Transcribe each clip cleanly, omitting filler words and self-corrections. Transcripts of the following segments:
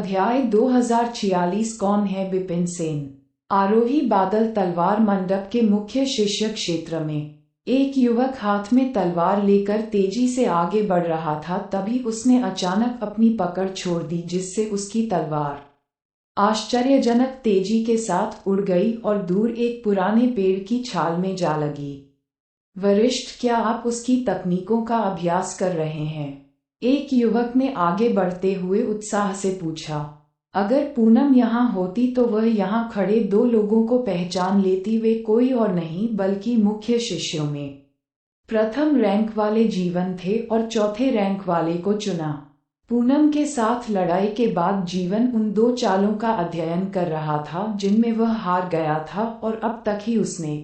अध्याय 2046 कौन है विपिन सेन। आरोही बादल तलवार मंडप के मुख्य शिष्य क्षेत्र में एक युवक हाथ में तलवार लेकर तेजी से आगे बढ़ रहा था। तभी उसने अचानक अपनी पकड़ छोड़ दी, जिससे उसकी तलवार आश्चर्यजनक तेजी के साथ उड़ गई और दूर एक पुराने पेड़ की छाल में जा लगी। वरिष्ठ, क्या आप उसकी तकनीकों का अभ्यास कर रहे हैं? एक युवक ने आगे बढ़ते हुए उत्साह से पूछा। अगर पूनम यहाँ होती तो वह यहाँ खड़े दो लोगों को पहचान लेती। वे कोई और नहीं बल्कि मुख्य शिष्यों में प्रथम रैंक वाले जीवन थे और चौथे रैंक वाले को चुना। पूनम के साथ लड़ाई के बाद जीवन उन दो चालों का अध्ययन कर रहा था जिनमें वह हार गया था, और अब तक ही उसने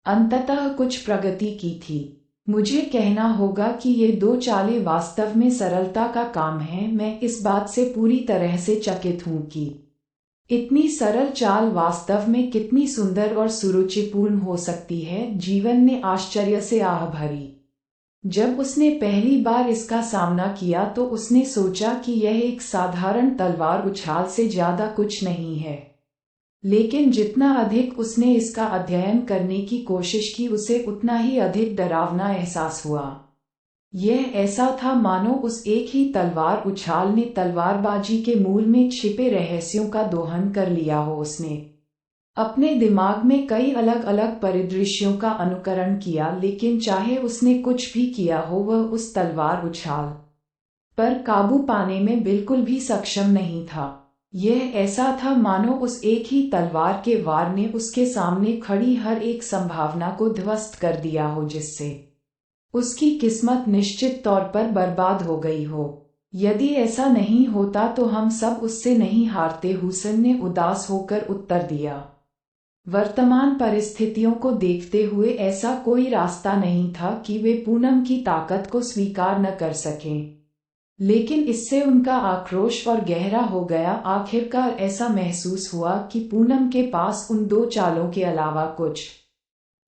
अंततः कुछ प्रगति की थी। मुझे कहना होगा कि ये दो चालें वास्तव में सरलता का काम है। मैं इस बात से पूरी तरह से चकित हूँ कि इतनी सरल चाल वास्तव में कितनी सुंदर और सुरुचिपूर्ण हो सकती है। जीवन ने आश्चर्य से आह भरी। जब उसने पहली बार इसका सामना किया तो उसने सोचा कि यह एक साधारण तलवार उछाल से ज्यादा कुछ नहीं है, लेकिन जितना अधिक उसने इसका अध्ययन करने की कोशिश की, उसे उतना ही अधिक डरावना एहसास हुआ। यह ऐसा था मानो उस एक ही तलवार उछाल ने तलवारबाजी के मूल में छिपे रहस्यों का दोहन कर लिया हो। उसने अपने दिमाग में कई अलग अलग परिदृश्यों का अनुकरण किया, लेकिन चाहे उसने कुछ भी किया हो, वह उस तलवार उछाल पर काबू पाने में बिल्कुल भी सक्षम नहीं था। यह ऐसा था मानो उस एक ही तलवार के वार ने उसके सामने खड़ी हर एक संभावना को ध्वस्त कर दिया हो, जिससे उसकी किस्मत निश्चित तौर पर बर्बाद हो गई हो। यदि ऐसा नहीं होता तो हम सब उससे नहीं हारते, हुसैन ने उदास होकर उत्तर दिया। वर्तमान परिस्थितियों को देखते हुए ऐसा कोई रास्ता नहीं था कि वे पूनम की ताकत को स्वीकार न कर सकें, लेकिन इससे उनका आक्रोश और गहरा हो गया। आखिरकार ऐसा महसूस हुआ कि पूनम के पास उन दो चालों के अलावा कुछ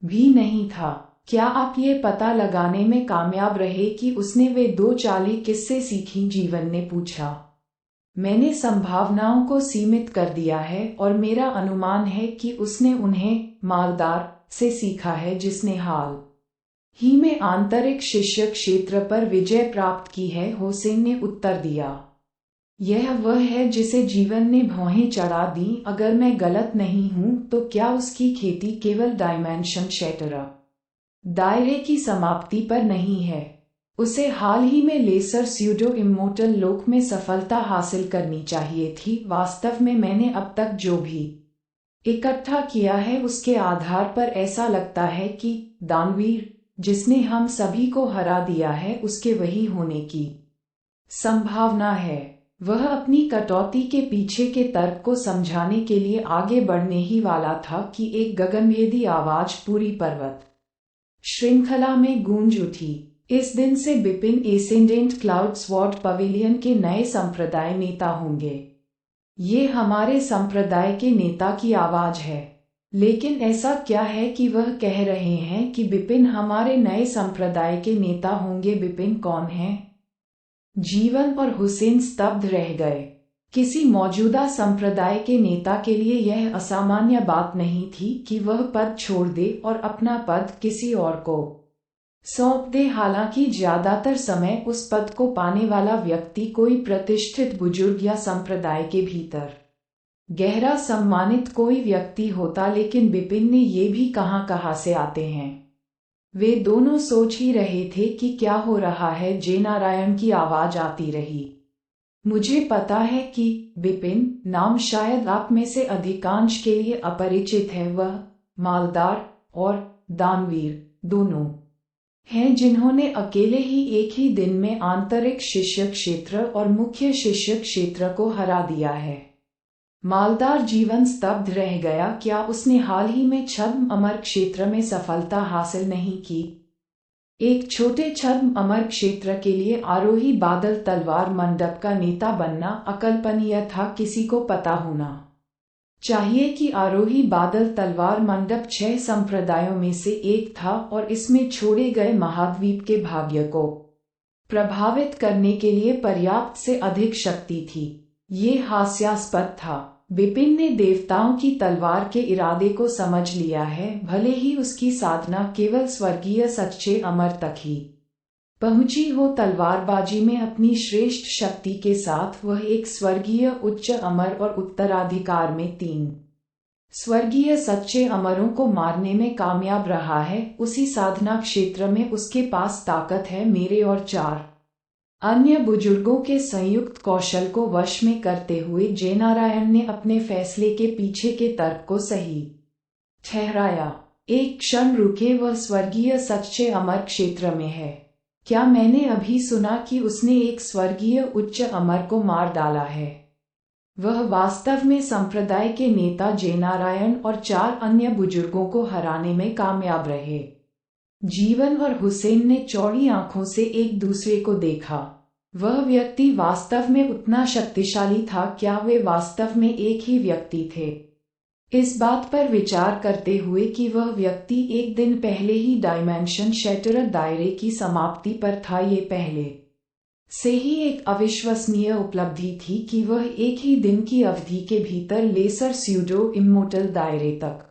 भी नहीं था। क्या आप ये पता लगाने में कामयाब रहे कि उसने वे दो चालें किससे सीखी? जीवन ने पूछा। मैंने संभावनाओं को सीमित कर दिया है और मेरा अनुमान है कि उसने उन्हें मालदार से सीखा है, जिसने हाल ही में आंतरिक शिष्य क्षेत्र पर विजय प्राप्त की है, हुसैन ने उत्तर दिया। यह वह है जिसे जीवन ने भौहें चढ़ा दी। अगर मैं गलत नहीं हूं तो क्या उसकी खेती केवल डायमेंशन शैटर दायरे की समाप्ति पर नहीं है? उसे हाल ही में लेसर स्यूडो इमोर्टल लोक में सफलता हासिल करनी चाहिए थी। वास्तव में मैंने अब तक जो भी इकट्ठा किया है उसके आधार पर ऐसा लगता है कि दानवीर जिसने हम सभी को हरा दिया है, उसके वही होने की संभावना है। वह अपनी कटौती के पीछे के तर्क को समझाने के लिए आगे बढ़ने ही वाला था कि एक गगनभेदी आवाज पूरी पर्वत श्रृंखला में गूंज उठी। इस दिन से Vipin ascendant cloud sword pavilion के नए संप्रदाय नेता होंगे। ये हमारे संप्रदाय के नेता की आवाज है। लेकिन ऐसा क्या है कि वह कह रहे हैं कि विपिन हमारे नए संप्रदाय के नेता होंगे? विपिन कौन है? जीवन और हुसैन स्तब्ध रह गए। किसी मौजूदा संप्रदाय के नेता के लिए यह असामान्य बात नहीं थी कि वह पद छोड़ दे और अपना पद किसी और को सौंप दे। हालांकि ज्यादातर समय उस पद को पाने वाला व्यक्ति कोई प्रतिष्ठित बुजुर्ग या संप्रदाय के भीतर गहरा सम्मानित कोई व्यक्ति होता, लेकिन विपिन ने ये भी कहाँ से आते हैं। वे दोनों सोच ही रहे थे कि क्या हो रहा है। जे नारायण की आवाज आती रही। मुझे पता है कि विपिन नाम शायद आप में से अधिकांश के लिए अपरिचित है। वह मालदार और दानवीर दोनों हैं जिन्होंने अकेले ही एक ही दिन में आंतरिक शिष्य क्षेत्र और मुख्य शिष्य क्षेत्र को हरा दिया है। मालदार जीवन स्तब्ध रह गया। क्या उसने हाल ही में छद्म अमर क्षेत्र में सफलता हासिल नहीं की? एक छोटे छद्म अमर क्षेत्र के लिए आरोही बादल तलवार मंडप का नेता बनना अकल्पनीय था। किसी को पता होना चाहिए कि आरोही बादल तलवार मंडप 6 संप्रदायों में से एक था और इसमें छोड़े गए महाद्वीप के भाग्य को प्रभावित करने के लिए पर्याप्त से अधिक शक्ति थी। ये हास्यास्पद था। विपिन ने देवताओं की तलवार के इरादे को समझ लिया है, भले ही उसकी साधना केवल स्वर्गीय सच्चे अमर तक ही पहुंची हो। तलवारबाजी में अपनी श्रेष्ठ शक्ति के साथ वह एक स्वर्गीय उच्च अमर और उत्तराधिकार में 3 स्वर्गीय सच्चे अमरों को मारने में कामयाब रहा है। उसी साधना क्षेत्र में उसके पास ताकत है। मेरे और 4 अन्य बुजुर्गों के संयुक्त कौशल को वश में करते हुए जयनारायण ने अपने फैसले के पीछे के तर्क को सही ठहराया। एक क्षण रुके, वह स्वर्गीय सच्चे अमर क्षेत्र में है। क्या मैंने अभी सुना कि उसने एक स्वर्गीय उच्च अमर को मार डाला है? वह वास्तव में संप्रदाय के नेता जयनारायण और 4 अन्य बुजुर्गों को हराने में कामयाब रहे। जीवन और हुसैन ने चौड़ी आंखों से एक दूसरे को देखा। वह व्यक्ति वास्तव में उतना शक्तिशाली था? क्या वे वास्तव में एक ही व्यक्ति थे? इस बात पर विचार करते हुए कि वह व्यक्ति एक दिन पहले ही डायमेंशन शैटरर दायरे की समाप्ति पर था, ये पहले से ही एक अविश्वसनीय उपलब्धि थी कि वह एक ही दिन की अवधि के भीतर लेसर स्यूडो इम्मोर्टल दायरे तक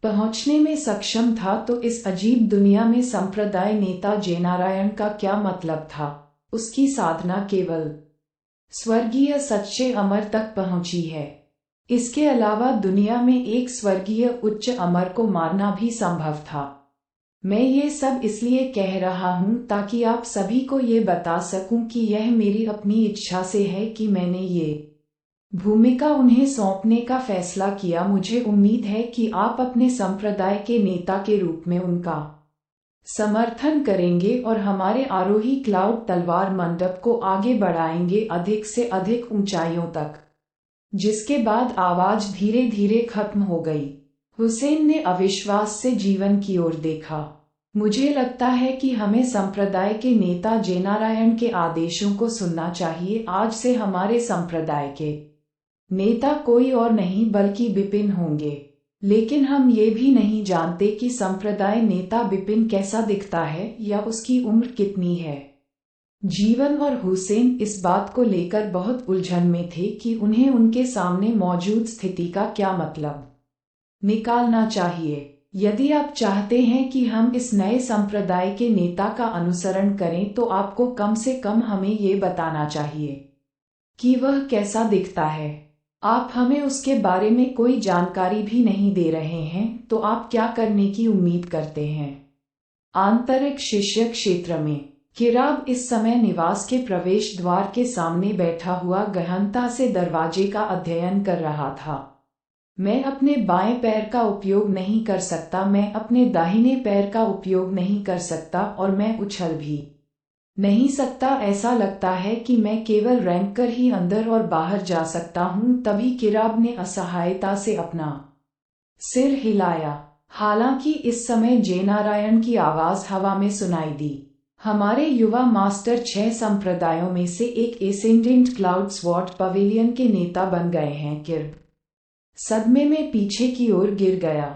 पहुंचने में सक्षम था। तो इस अजीब दुनिया में संप्रदाय नेता जयनारायण का क्या मतलब था? उसकी साधना केवल स्वर्गीय सच्चे अमर तक पहुंची है। इसके अलावा दुनिया में एक स्वर्गीय उच्च अमर को मारना भी संभव था। मैं ये सब इसलिए कह रहा हूं ताकि आप सभी को ये बता सकूं कि यह मेरी अपनी इच्छा से है कि मैंने ये भूमिका उन्हें सौंपने का फैसला किया। मुझे उम्मीद है कि आप अपने संप्रदाय के नेता के रूप में उनका समर्थन करेंगे और हमारे आरोही क्लाउड तलवार मंडप को आगे बढ़ाएंगे, अधिक से अधिक ऊंचाइयों तक। जिसके बाद आवाज धीरे धीरे खत्म हो गई। हुसैन ने अविश्वास से जीवन की ओर देखा। मुझे लगता है कि हमें संप्रदाय के नेता जयनारायण के आदेशों को सुनना चाहिए। आज से हमारे संप्रदाय के नेता कोई और नहीं बल्कि विपिन होंगे। लेकिन हम ये भी नहीं जानते कि संप्रदाय नेता विपिन कैसा दिखता है या उसकी उम्र कितनी है। जीवन और हुसैन इस बात को लेकर बहुत उलझन में थे कि उन्हें उनके सामने मौजूद स्थिति का क्या मतलब निकालना चाहिए। यदि आप चाहते हैं कि हम इस नए संप्रदाय के नेता का अनुसरण करें तो आपको कम से कम हमें ये बताना चाहिए कि वह कैसा दिखता है। आप हमें उसके बारे में कोई जानकारी भी नहीं दे रहे हैं, तो आप क्या करने की उम्मीद करते हैं? आंतरिक शिष्य क्षेत्र में किराब इस समय निवास के प्रवेश द्वार के सामने बैठा हुआ गहनता से दरवाजे का अध्ययन कर रहा था। मैं अपने बाएं पैर का उपयोग नहीं कर सकता, मैं अपने दाहिने पैर का उपयोग नहीं कर सकता और मैं उछल भी नहीं सकता। ऐसा लगता है कि मैं केवल रेंग कर ही अंदर और बाहर जा सकता हूँ। तभी किराब ने असहायता से अपना सिर हिलाया। हालांकि इस समय जयनारायण की आवाज हवा में सुनाई दी। हमारे युवा मास्टर 6 संप्रदायों में से एक एसेंडेंट क्लाउड स्वॉर्ड पवेलियन के नेता बन गए हैं। किराब सदमे में पीछे की ओर गिर गया।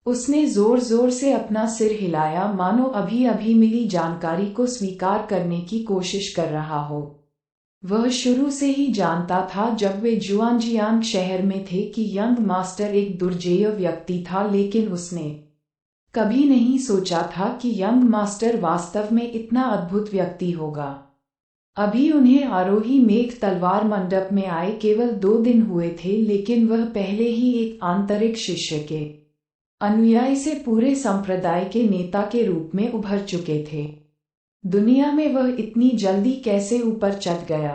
उसने जोर जोर से अपना सिर हिलाया, मानो अभी अभी मिली जानकारी को स्वीकार करने की कोशिश कर रहा हो। वह शुरू से ही जानता था जब वे जुआनजियांग शहर में थे कि यंग मास्टर एक दुर्जेय व्यक्ति था, लेकिन उसने कभी नहीं सोचा था कि यंग मास्टर वास्तव में इतना अद्भुत व्यक्ति होगा। अभी उन्हें आरोही मेघ तलवार मंडप में आए केवल 2 दिन हुए थे, लेकिन वह पहले ही एक आंतरिक शिष्य के अनुयायी से पूरे संप्रदाय के नेता के रूप में उभर चुके थे। दुनिया में वह इतनी जल्दी कैसे ऊपर चढ़ गया?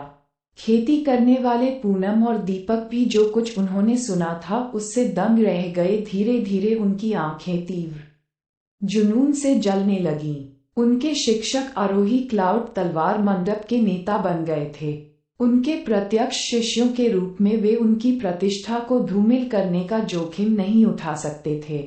खेती करने वाले पूनम और दीपक भी जो कुछ उन्होंने सुना था उससे दंग रह गए। धीरे धीरे उनकी आंखें तीव्र जुनून से जलने लगीं। उनके शिक्षक आरोही क्लाउड तलवार मंडप के नेता बन गए थे। उनके प्रत्यक्ष शिष्यों के रूप में वे उनकी प्रतिष्ठा को धूमिल करने का जोखिम नहीं उठा सकते थे।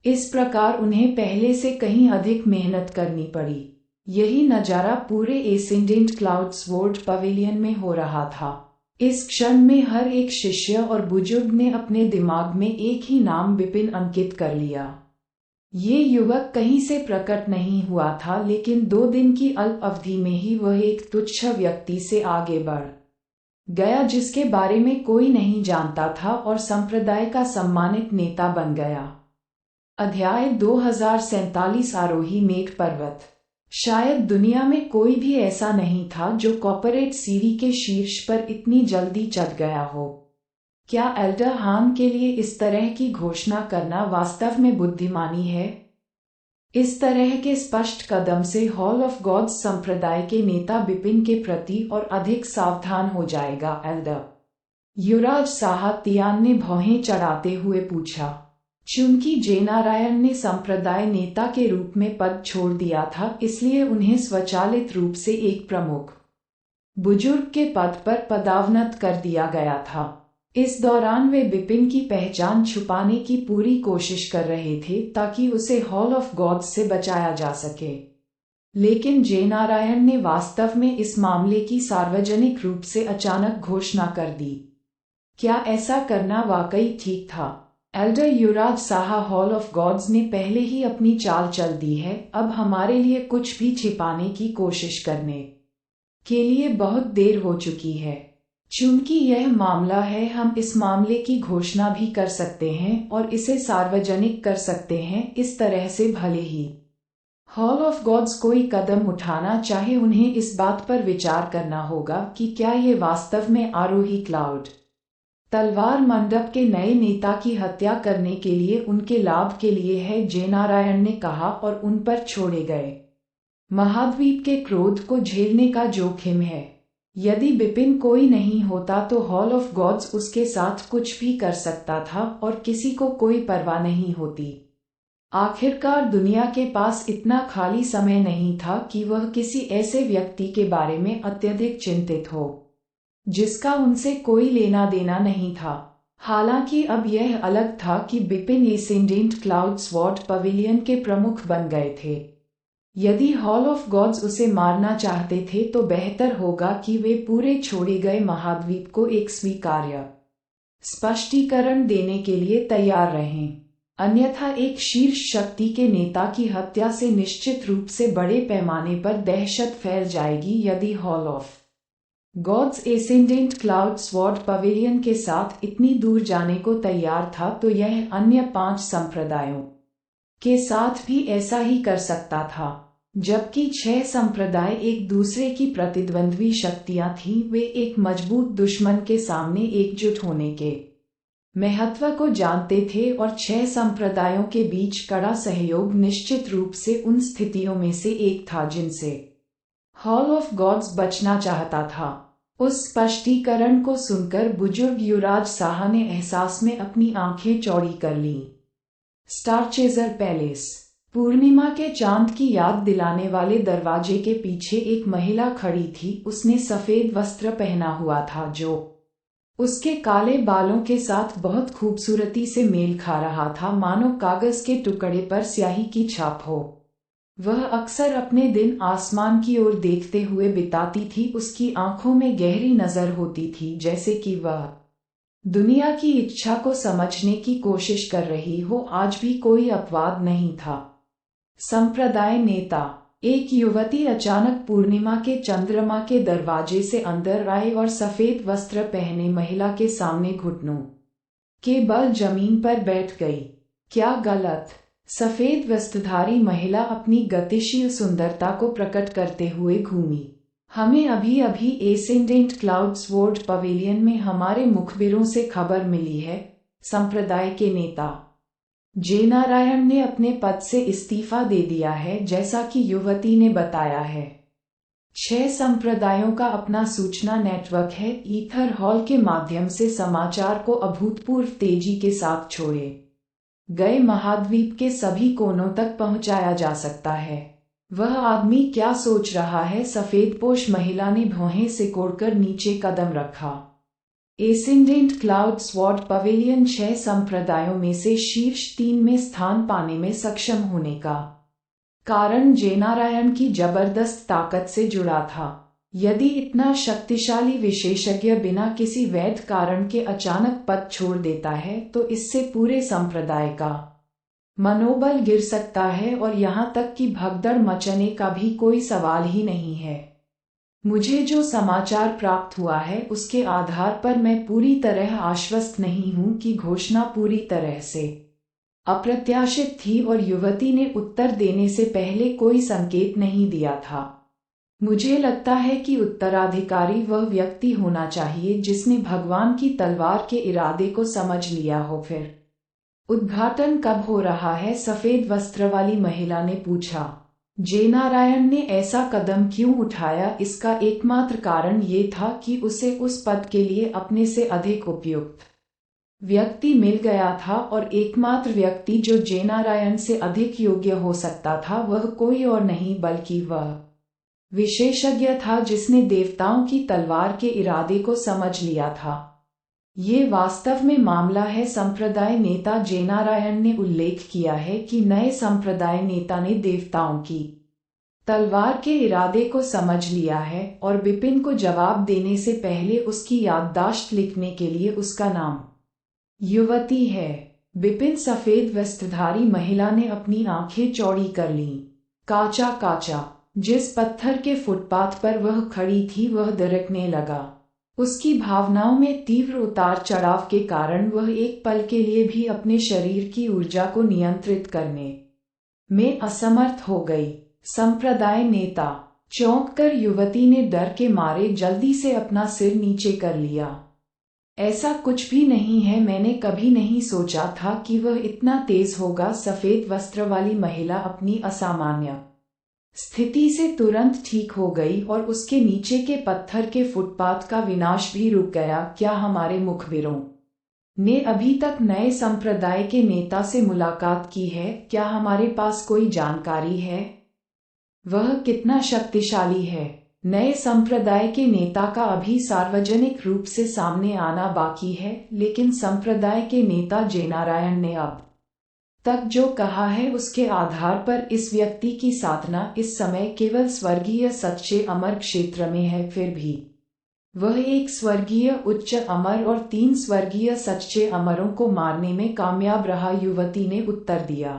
इस प्रकार उन्हें पहले से कहीं अधिक मेहनत करनी पड़ी। यही नजारा पूरे एसेंडेंट क्लाउड स्वॉर्ड पवेलियन में हो रहा था। इस क्षण में हर एक शिष्य और बुजुर्ग ने अपने दिमाग में एक ही नाम विपिन अंकित कर लिया। ये युवक कहीं से प्रकट नहीं हुआ था, लेकिन 2 दिन की अल्प अवधि में ही वह एक तुच्छ व्यक्ति से आगे बढ़ गया, जिसके बारे में कोई नहीं जानता था और संप्रदाय का सम्मानित नेता बन गया। अध्याय 2047 आरोही मेघ पर्वत। शायद दुनिया में कोई भी ऐसा नहीं था जो कॉर्पोरेट सीढ़ी के शीर्ष पर इतनी जल्दी चढ़ गया हो। क्या एल्डर हान के लिए इस तरह की घोषणा करना वास्तव में बुद्धिमानी है? इस तरह के स्पष्ट कदम से हॉल ऑफ गॉड्स संप्रदाय के नेता बिपिन के प्रति और अधिक सावधान हो जाएगा। एल्डर युवराज साहतियान ने भौहें चढ़ाते हुए पूछा। चूंकि जयनारायण ने संप्रदाय नेता के रूप में पद छोड़ दिया था, इसलिए उन्हें स्वचालित रूप से एक प्रमुख बुजुर्ग के पद पर पदावनत कर दिया गया था। इस दौरान वे बिपिन की पहचान छुपाने की पूरी कोशिश कर रहे थे ताकि उसे हॉल ऑफ गॉड्स से बचाया जा सके। लेकिन जयनारायण ने वास्तव में इस मामले की सार्वजनिक रूप से अचानक घोषणा कर दी। क्या ऐसा करना वाकई ठीक था? Elder Yuvraj Saha, hall of gods ने पहले ही अपनी चाल चल दी है। अब हमारे लिए कुछ भी छिपाने की कोशिश करने के लिए बहुत देर हो चुकी है। चूंकि यह मामला है, हम इस मामले की घोषणा भी कर सकते हैं और इसे सार्वजनिक कर सकते हैं। इस तरह से भले ही हॉल ऑफ गॉड्स कोई कदम उठाना चाहे, उन्हें इस बात पर विचार करना होगा कि क्या ये वास्तव में आरोही क्लाउड तलवार मंडप के नए नेता की हत्या करने के लिए उनके लाभ के लिए है, जयनारायण ने कहा, और उन पर छोड़े गए महाद्वीप के क्रोध को झेलने का जोखिम है। यदि बिपिन कोई नहीं होता तो हॉल ऑफ गॉड्स उसके साथ कुछ भी कर सकता था और किसी को कोई परवाह नहीं होती। आखिरकार दुनिया के पास इतना खाली समय नहीं था कि वह किसी ऐसे व्यक्ति के बारे में अत्यधिक चिंतित हो जिसका उनसे कोई लेना देना नहीं था। हालांकि अब यह अलग था कि Bipin ascendant cloud sword pavilion के प्रमुख बन गए थे। यदि हॉल ऑफ गॉड्स उसे मारना चाहते थे तो बेहतर होगा कि वे पूरे छोड़े गए महाद्वीप को एक स्वीकार्य स्पष्टीकरण देने के लिए तैयार रहें। अन्यथा एक शीर्ष शक्ति के नेता की हत्या से निश्चित रूप से बड़े पैमाने पर दहशत फैल जाएगी। यदि hall of gods ascendant cloud sword pavilion के साथ इतनी दूर जाने को तैयार था, तो यह अन्य 5 संप्रदायों के साथ भी ऐसा ही कर सकता था। जबकि 6 संप्रदाय एक दूसरे की प्रतिद्वंद्वी शक्तियां थीं, वे एक मजबूत दुश्मन के सामने एकजुट होने के महत्व को जानते थे और 6 संप्रदायों के बीच कड़ा सहयोग निश्चित रूप से उन स्थितियों में से एक था जिनसे हॉल ऑफ गॉड्स बचना चाहता था। उस स्पष्टीकरण को सुनकर बुजुर्ग युवराज साहा ने एहसास में अपनी आंखें चौड़ी कर लीं। स्टारचेजर पैलेस। पूर्णिमा के चांद की याद दिलाने वाले दरवाजे के पीछे एक महिला खड़ी थी। उसने सफेद वस्त्र पहना हुआ था जो उसके काले बालों के साथ बहुत खूबसूरती से मेल खा रहा था, मानो कागज के टुकड़े पर स्याही की छाप हो। वह अक्सर अपने दिन आसमान की ओर देखते हुए बिताती थी। उसकी आंखों में गहरी नजर होती थी, जैसे कि वह दुनिया की इच्छा को समझने की कोशिश कर रही हो। आज भी कोई अपवाद नहीं था। संप्रदाय नेता। एक युवती अचानक पूर्णिमा के चंद्रमा के दरवाजे से अंदर आई और सफेद वस्त्र पहने महिला के सामने घुटनों के बल जमीन पर बैठ गई। क्या गलत? सफेद वस्त्रधारी महिला अपनी गतिशील सुंदरता को प्रकट करते हुए घूमी। हमें अभी अभी एसेंडेंट क्लाउड स्वॉर्ड पवेलियन में हमारे मुखबिरों से खबर मिली है। संप्रदाय के नेता जयनारायण ने अपने पद से इस्तीफा दे दिया है, जैसा कि युवती ने बताया है। 6 संप्रदायों का अपना सूचना नेटवर्क है। ईथर हॉल के माध्यम से समाचार को अभूतपूर्व तेजी के साथ छोड़े गए महाद्वीप के सभी कोनों तक पहुंचाया जा सकता है। वह आदमी क्या सोच रहा है? सफेदपोश महिला ने भौहें सिकोड़कर नीचे कदम रखा। एसेंडेंट क्लाउड स्वॉर्ड पवेलियन 6 संप्रदायों में से शीर्ष 3 में स्थान पाने में सक्षम होने का कारण जयनारायण की जबरदस्त ताकत से जुड़ा था। यदि इतना शक्तिशाली विशेषज्ञ बिना किसी वैध कारण के अचानक पद छोड़ देता है, तो इससे पूरे संप्रदाय का मनोबल गिर सकता है और यहाँ तक कि भगदड़ मचने का भी कोई सवाल ही नहीं है। मुझे जो समाचार प्राप्त हुआ है उसके आधार पर मैं पूरी तरह आश्वस्त नहीं हूँ कि घोषणा पूरी तरह से अप्रत्याशित थी और युवती ने उत्तर देने से पहले कोई संकेत नहीं दिया था। मुझे लगता है कि उत्तराधिकारी वह व्यक्ति होना चाहिए जिसने भगवान की तलवार के इरादे को समझ लिया हो। फिर उद्घाटन कब हो रहा है? सफेद वस्त्र वाली महिला ने पूछा। जेनारायण ने ऐसा कदम क्यों उठाया? इसका एकमात्र कारण ये था कि उसे उस पद के लिए अपने से अधिक उपयुक्त व्यक्ति मिल गया था और एकमात्र व्यक्ति जो जेनारायण से अधिक योग्य हो सकता था वह कोई और नहीं बल्कि वह विशेषज्ञ था जिसने देवताओं की तलवार के इरादे को समझ लिया था। ये वास्तव में मामला है। संप्रदाय नेता जेनारायण ने उल्लेख किया है कि नए संप्रदाय नेता ने देवताओं की तलवार के इरादे को समझ लिया है और बिपिन को जवाब देने से पहले उसकी याददाश्त लिखने के लिए उसका नाम युवती है। बिपिन, सफेद वस्त्रधारी महिला ने अपनी आंखें चौड़ी कर लीं। काचा काचा। जिस पत्थर के फुटपाथ पर वह खड़ी थी वह दरकने लगा। उसकी भावनाओं में तीव्र उतार चढ़ाव के कारण वह एक पल के लिए भी अपने शरीर की ऊर्जा को नियंत्रित करने में असमर्थ हो गई। संप्रदाय नेता। चौंक कर युवती ने डर के मारे जल्दी से अपना सिर नीचे कर लिया। ऐसा कुछ भी नहीं है, मैंने कभी नहीं सोचा था कि वह इतना तेज होगा। सफेद वस्त्र वाली महिला अपनी असामान्य स्थिति से तुरंत ठीक हो गई और उसके नीचे के पत्थर के फुटपाथ का विनाश भी रुक गया। क्या हमारे मुखबिरों ने अभी तक नए संप्रदाय के नेता से मुलाकात की है? क्या हमारे पास कोई जानकारी है? वह कितना शक्तिशाली है? नए संप्रदाय के नेता का अभी सार्वजनिक रूप से सामने आना बाकी है, लेकिन संप्रदाय के नेता जेनारायण ने अब तक जो कहा है उसके आधार पर इस व्यक्ति की साधना इस समय केवल स्वर्गीय सच्चे अमर क्षेत्र में है। फिर भी वह एक स्वर्गीय उच्च अमर और 3 स्वर्गीय सच्चे अमरों को मारने में कामयाब रहा। युवती ने उत्तर दिया।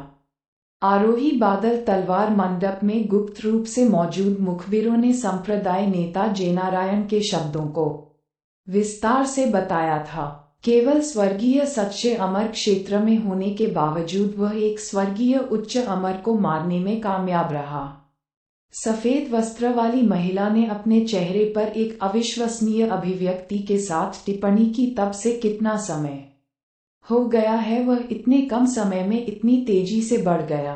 आरोही बादल तलवार मंडप में गुप्त रूप से मौजूद मुखबिरों ने संप्रदाय नेता जेनारायण के शब्दों को विस्तार से बताया था। केवल स्वर्गीय सच्चे अमर क्षेत्र में होने के बावजूद वह एक स्वर्गीय उच्च अमर को मारने में कामयाब रहा। सफेद वस्त्र वाली महिला ने अपने चेहरे पर एक अविश्वसनीय अभिव्यक्ति के साथ टिप्पणी की। तब से कितना समय हो गया है? वह इतने कम समय में इतनी तेजी से बढ़ गया।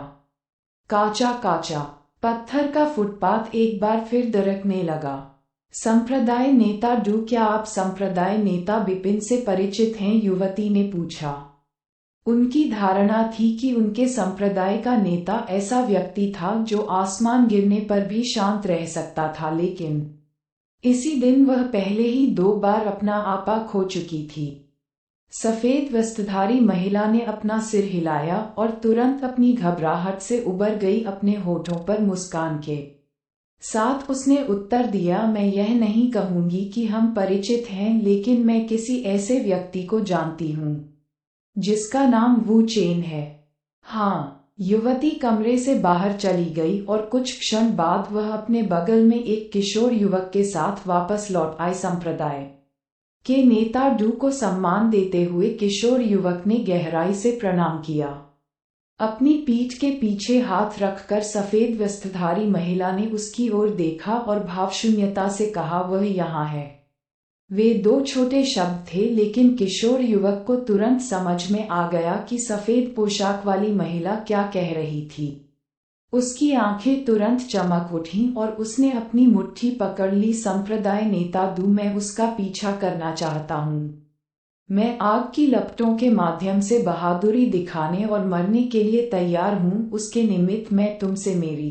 काचा काचा। पत्थर का फुटपाथ एक बार फिर दरकने लगा। संप्रदाय नेता डू, क्या आप संप्रदाय नेता बिपिन से परिचित हैं? युवती ने पूछा। उनकी धारणा थी कि उनके संप्रदाय का नेता ऐसा व्यक्ति था जो आसमान गिरने पर भी शांत रह सकता था, लेकिन इसी दिन वह पहले ही 2 बार अपना आपा खो चुकी थी। सफेद वस्त्रधारी महिला ने अपना सिर हिलाया और तुरंत अपनी घबराहट से उबर गई। अपने होठों पर मुस्कान के साथ उसने उत्तर दिया, मैं यह नहीं कहूंगी कि हम परिचित हैं, लेकिन मैं किसी ऐसे व्यक्ति को जानती हूँ जिसका नाम वू चेन है। हाँ। युवती कमरे से बाहर चली गई और कुछ क्षण बाद वह अपने बगल में एक किशोर युवक के साथ वापस लौट आई। संप्रदाय के नेता डू को सम्मान देते हुए किशोर युवक ने गहराई से प्रणाम किया। अपनी पीठ के पीछे हाथ रखकर सफेद वस्त्रधारी महिला ने उसकी ओर देखा और भावशून्यता से कहा, वह यहाँ है। वे 2 छोटे शब्द थे, लेकिन किशोर युवक को तुरंत समझ में आ गया कि सफेद पोशाक वाली महिला क्या कह रही थी। उसकी आंखें तुरंत चमक उठीं और उसने अपनी मुट्ठी पकड़ ली। संप्रदाय नेता डू, मैं उसका पीछा करना चाहता हूँ। मैं आग की लपटों के माध्यम से बहादुरी दिखाने और मरने के लिए तैयार हूँ। उसके निमित्त मैं तुमसे मेरी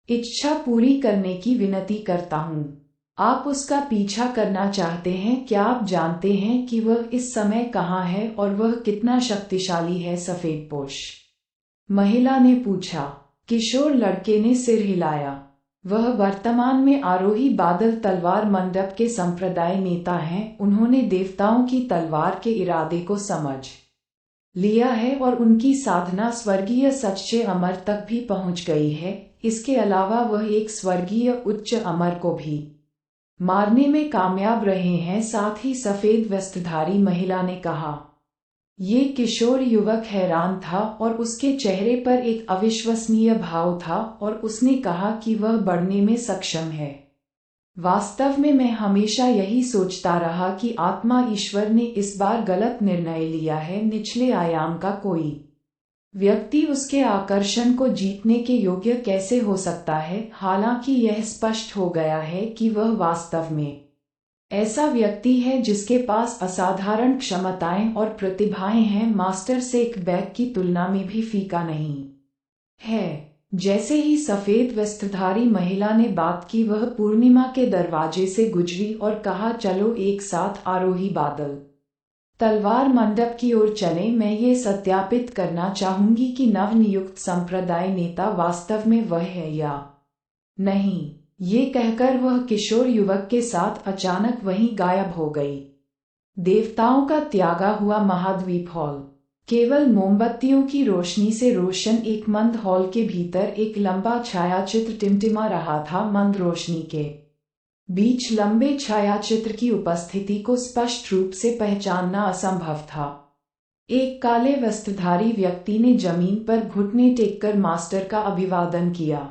इच्छा पूरी करने की विनती करता हूँ। आप उसका पीछा करना चाहते हैं? क्या आप जानते हैं कि वह इस समय कहाँ है और वह कितना शक्तिशाली है? सफेदपोश महिला ने पूछा। किशोर लड़के ने सिर हिलाया। वह वर्तमान में आरोही बादल तलवार मंडप के संप्रदाय नेता हैं। उन्होंने देवताओं की तलवार के इरादे को समझ लिया है और उनकी साधना स्वर्गीय सच्चे अमर तक भी पहुंच गई है। इसके अलावा वह एक स्वर्गीय उच्च अमर को भी मारने में कामयाब रहे हैं। साथ ही सफेद वस्त्रधारी महिला ने कहा। ये किशोर युवक हैरान था और उसके चेहरे पर एक अविश्वसनीय भाव था और उसने कहा कि वह बढ़ने में सक्षम है। वास्तव में मैं हमेशा यही सोचता रहा कि आत्मा ईश्वर ने इस बार गलत निर्णय लिया है। निचले आयाम का कोई व्यक्ति उसके आकर्षण को जीतने के योग्य कैसे हो सकता है? हालांकि यह स्पष्ट हो गया है कि वह वास्तव में ऐसा व्यक्ति है जिसके पास असाधारण क्षमताएं और प्रतिभाएं हैं। मास्टर से एक बैग की तुलना में भी फीका नहीं है। जैसे ही सफेद वस्त्रधारी महिला ने बात की, वह पूर्णिमा के दरवाजे से गुजरी और कहा, चलो एक साथ आरोही बादल तलवार मंडप की ओर चले। मैं ये सत्यापित करना चाहूंगी कि नवनियुक्त संप्रदाय नेता वास्तव में वह है या नहीं। ये कहकर वह किशोर युवक के साथ अचानक वहीं गायब हो गई। देवताओं का त्यागा हुआ महाद्वीप हॉल केवल मोमबत्तियों की रोशनी से रोशन एक मंद हॉल के भीतर एक लंबा छायाचित्र टिमटिमा रहा था। मंद रोशनी के बीच लंबे छायाचित्र की उपस्थिति को स्पष्ट रूप से पहचानना असंभव था। एक काले वस्त्रधारी व्यक्ति ने जमीन पर घुटने टेककर मास्टर का अभिवादन किया।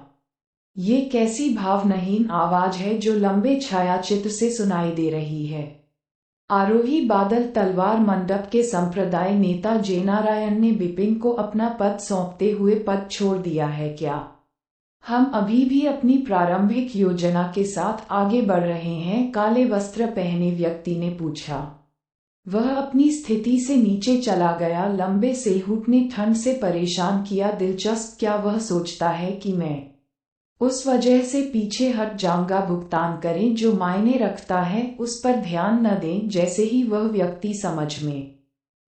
ये कैसी भावहीन आवाज है जो लंबे छायाचित्र से सुनाई दे रही है। आरोही बादल तलवार मंडप के संप्रदाय नेता जयनारायण ने बिपिन को अपना पद सौंपते हुए पद छोड़ दिया है क्या? हम अभी भी अपनी प्रारंभिक योजना के साथ आगे बढ़ रहे हैं? काले वस्त्र पहने व्यक्ति ने पूछा। वह अपनी स्थिति से नीचे चला गया। लंबे सिलहूट ने ठंड से परेशान किया। दिलचस्प, क्या वह सोचता है कि मैं उस वजह से पीछे हट जाऊंगा? भुगतान करें जो मायने रखता है, उस पर ध्यान न दें। जैसे ही वह व्यक्ति समझ में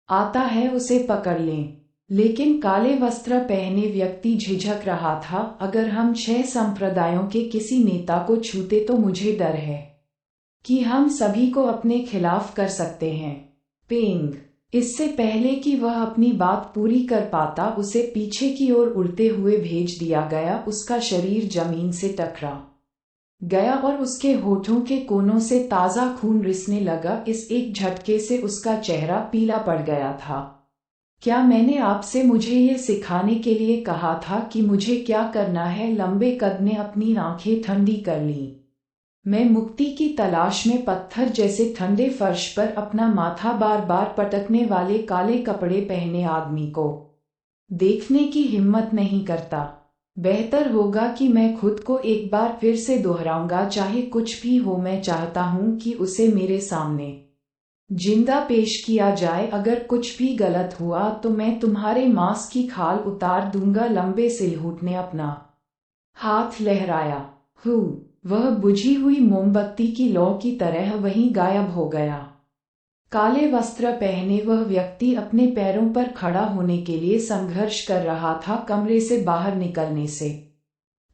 आता है उसे पकड़ लें। लेकिन काले वस्त्र पहने व्यक्ति झिझक रहा था। अगर हम 6 संप्रदायों के किसी नेता को छूते तो मुझे डर है कि हम सभी को अपने खिलाफ कर सकते हैं। पेंग। इससे पहले कि वह अपनी बात पूरी कर पाता, उसे पीछे की ओर उड़ते हुए भेज दिया गया। उसका शरीर जमीन से टकरा गया और उसके होठों के कोनों से ताजा खून रिसने लगा। इस एक झटके से उसका चेहरा पीला पड़ गया था। क्या मैंने आपसे मुझे ये सिखाने के लिए कहा था कि मुझे क्या करना है? लंबे कद ने अपनी आंखें ठंडी कर लीं। मैं मुक्ति की तलाश में पत्थर जैसे ठंडे फर्श पर अपना माथा बार बार पटकने वाले काले कपड़े पहने आदमी को देखने की हिम्मत नहीं करता। बेहतर होगा कि मैं खुद को एक बार फिर से दोहराऊंगा, चाहे कुछ भी हो। मैं चाहता हूं कि उसे मेरे सामने जिंदा पेश किया जाए। अगर कुछ भी गलत हुआ तो मैं तुम्हारे मांस की खाल उतार दूंगा। लंबे सिलहूट ने अपना हाथ लहराया। वह बुझी हुई मोमबत्ती की लौ की तरह वहीं गायब हो गया। काले वस्त्र पहने वह व्यक्ति अपने पैरों पर खड़ा होने के लिए संघर्ष कर रहा था। कमरे से बाहर निकलने से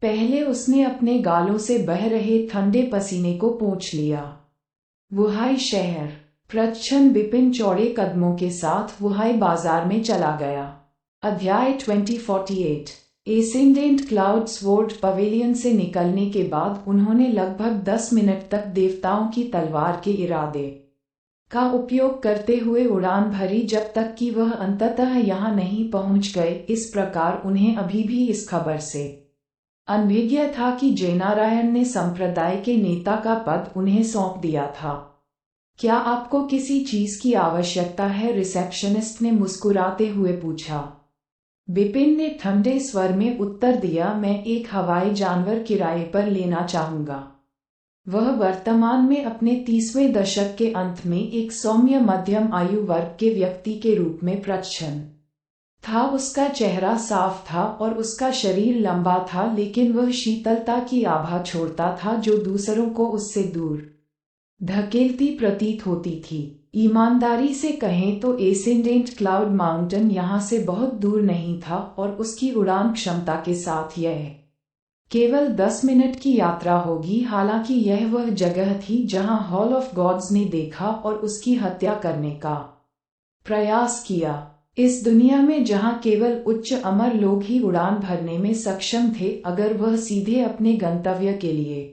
पहले उसने अपने गालों से बह रहे ठंडे पसीने को पोंछ लिया। वुहाई शहर। प्रच्छन्न बिपिन चौड़े कदमों के साथ वुहाई बाजार में चला गया। अध्याय 2048। एसेंडेंट क्लाउड स्वॉर्ड पवेलियन से निकलने के बाद उन्होंने लगभग 10 मिनट तक देवताओं की तलवार के इरादे का उपयोग करते हुए उड़ान भरी, जब तक कि वह अंततः यहाँ नहीं पहुँच गए। इस प्रकार उन्हें अभी भी इस खबर से अनभिज्ञ था कि जयनारायण ने संप्रदाय के नेता का पद उन्हें सौंप दिया था। क्या आपको किसी चीज की आवश्यकता है? रिसेप्शनिस्ट ने मुस्कुराते हुए पूछा। बिपिन ने ठंडे स्वर में उत्तर दिया, मैं एक हवाई जानवर किराए पर लेना चाहूंगा। वह वर्तमान में अपने 30वें दशक के अंत में एक सौम्य मध्यम आयु वर्ग के व्यक्ति के रूप में प्रच्छन्न था। उसका चेहरा साफ था और उसका शरीर लंबा था, लेकिन वह शीतलता की आभा छोड़ता था जो दूसरों को उससे दूर धकेलती प्रतीत होती थी। ईमानदारी से कहें तो एसेंडेंट क्लाउड माउंटेन यहाँ से बहुत दूर नहीं था और उसकी उड़ान क्षमता के साथ यह केवल 10 मिनट की यात्रा होगी। हालांकि यह वह जगह थी जहां हॉल ऑफ गॉड्स ने देखा और उसकी हत्या करने का प्रयास किया। इस दुनिया में जहां केवल उच्च अमर लोग ही उड़ान भरने में सक्षम थे, अगर वह सीधे अपने गंतव्य के लिए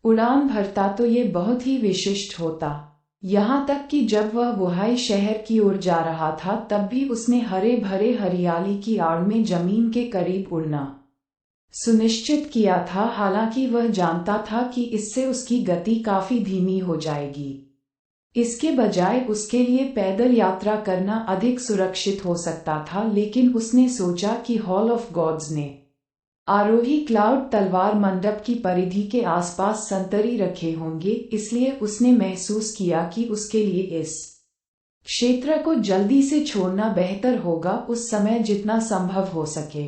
उड़ान भरता तो ये बहुत ही विशिष्ट होता। यहाँ तक कि जब वह वुहाई शहर की ओर जा रहा था तब भी उसने हरे भरे हरियाली की आड़ में जमीन के करीब उड़ना सुनिश्चित किया था, हालांकि वह जानता था कि इससे उसकी गति काफी धीमी हो जाएगी। इसके बजाय उसके लिए पैदल यात्रा करना अधिक सुरक्षित हो सकता था, लेकिन उसने सोचा कि हॉल ऑफ गॉड्स ने आरोही क्लाउड तलवार मंडप की परिधि के आसपास संतरी रखे होंगे, इसलिए उसने महसूस किया कि उसके लिए इस क्षेत्र को जल्दी से छोड़ना बेहतर होगा, उस समय जितना संभव हो सके।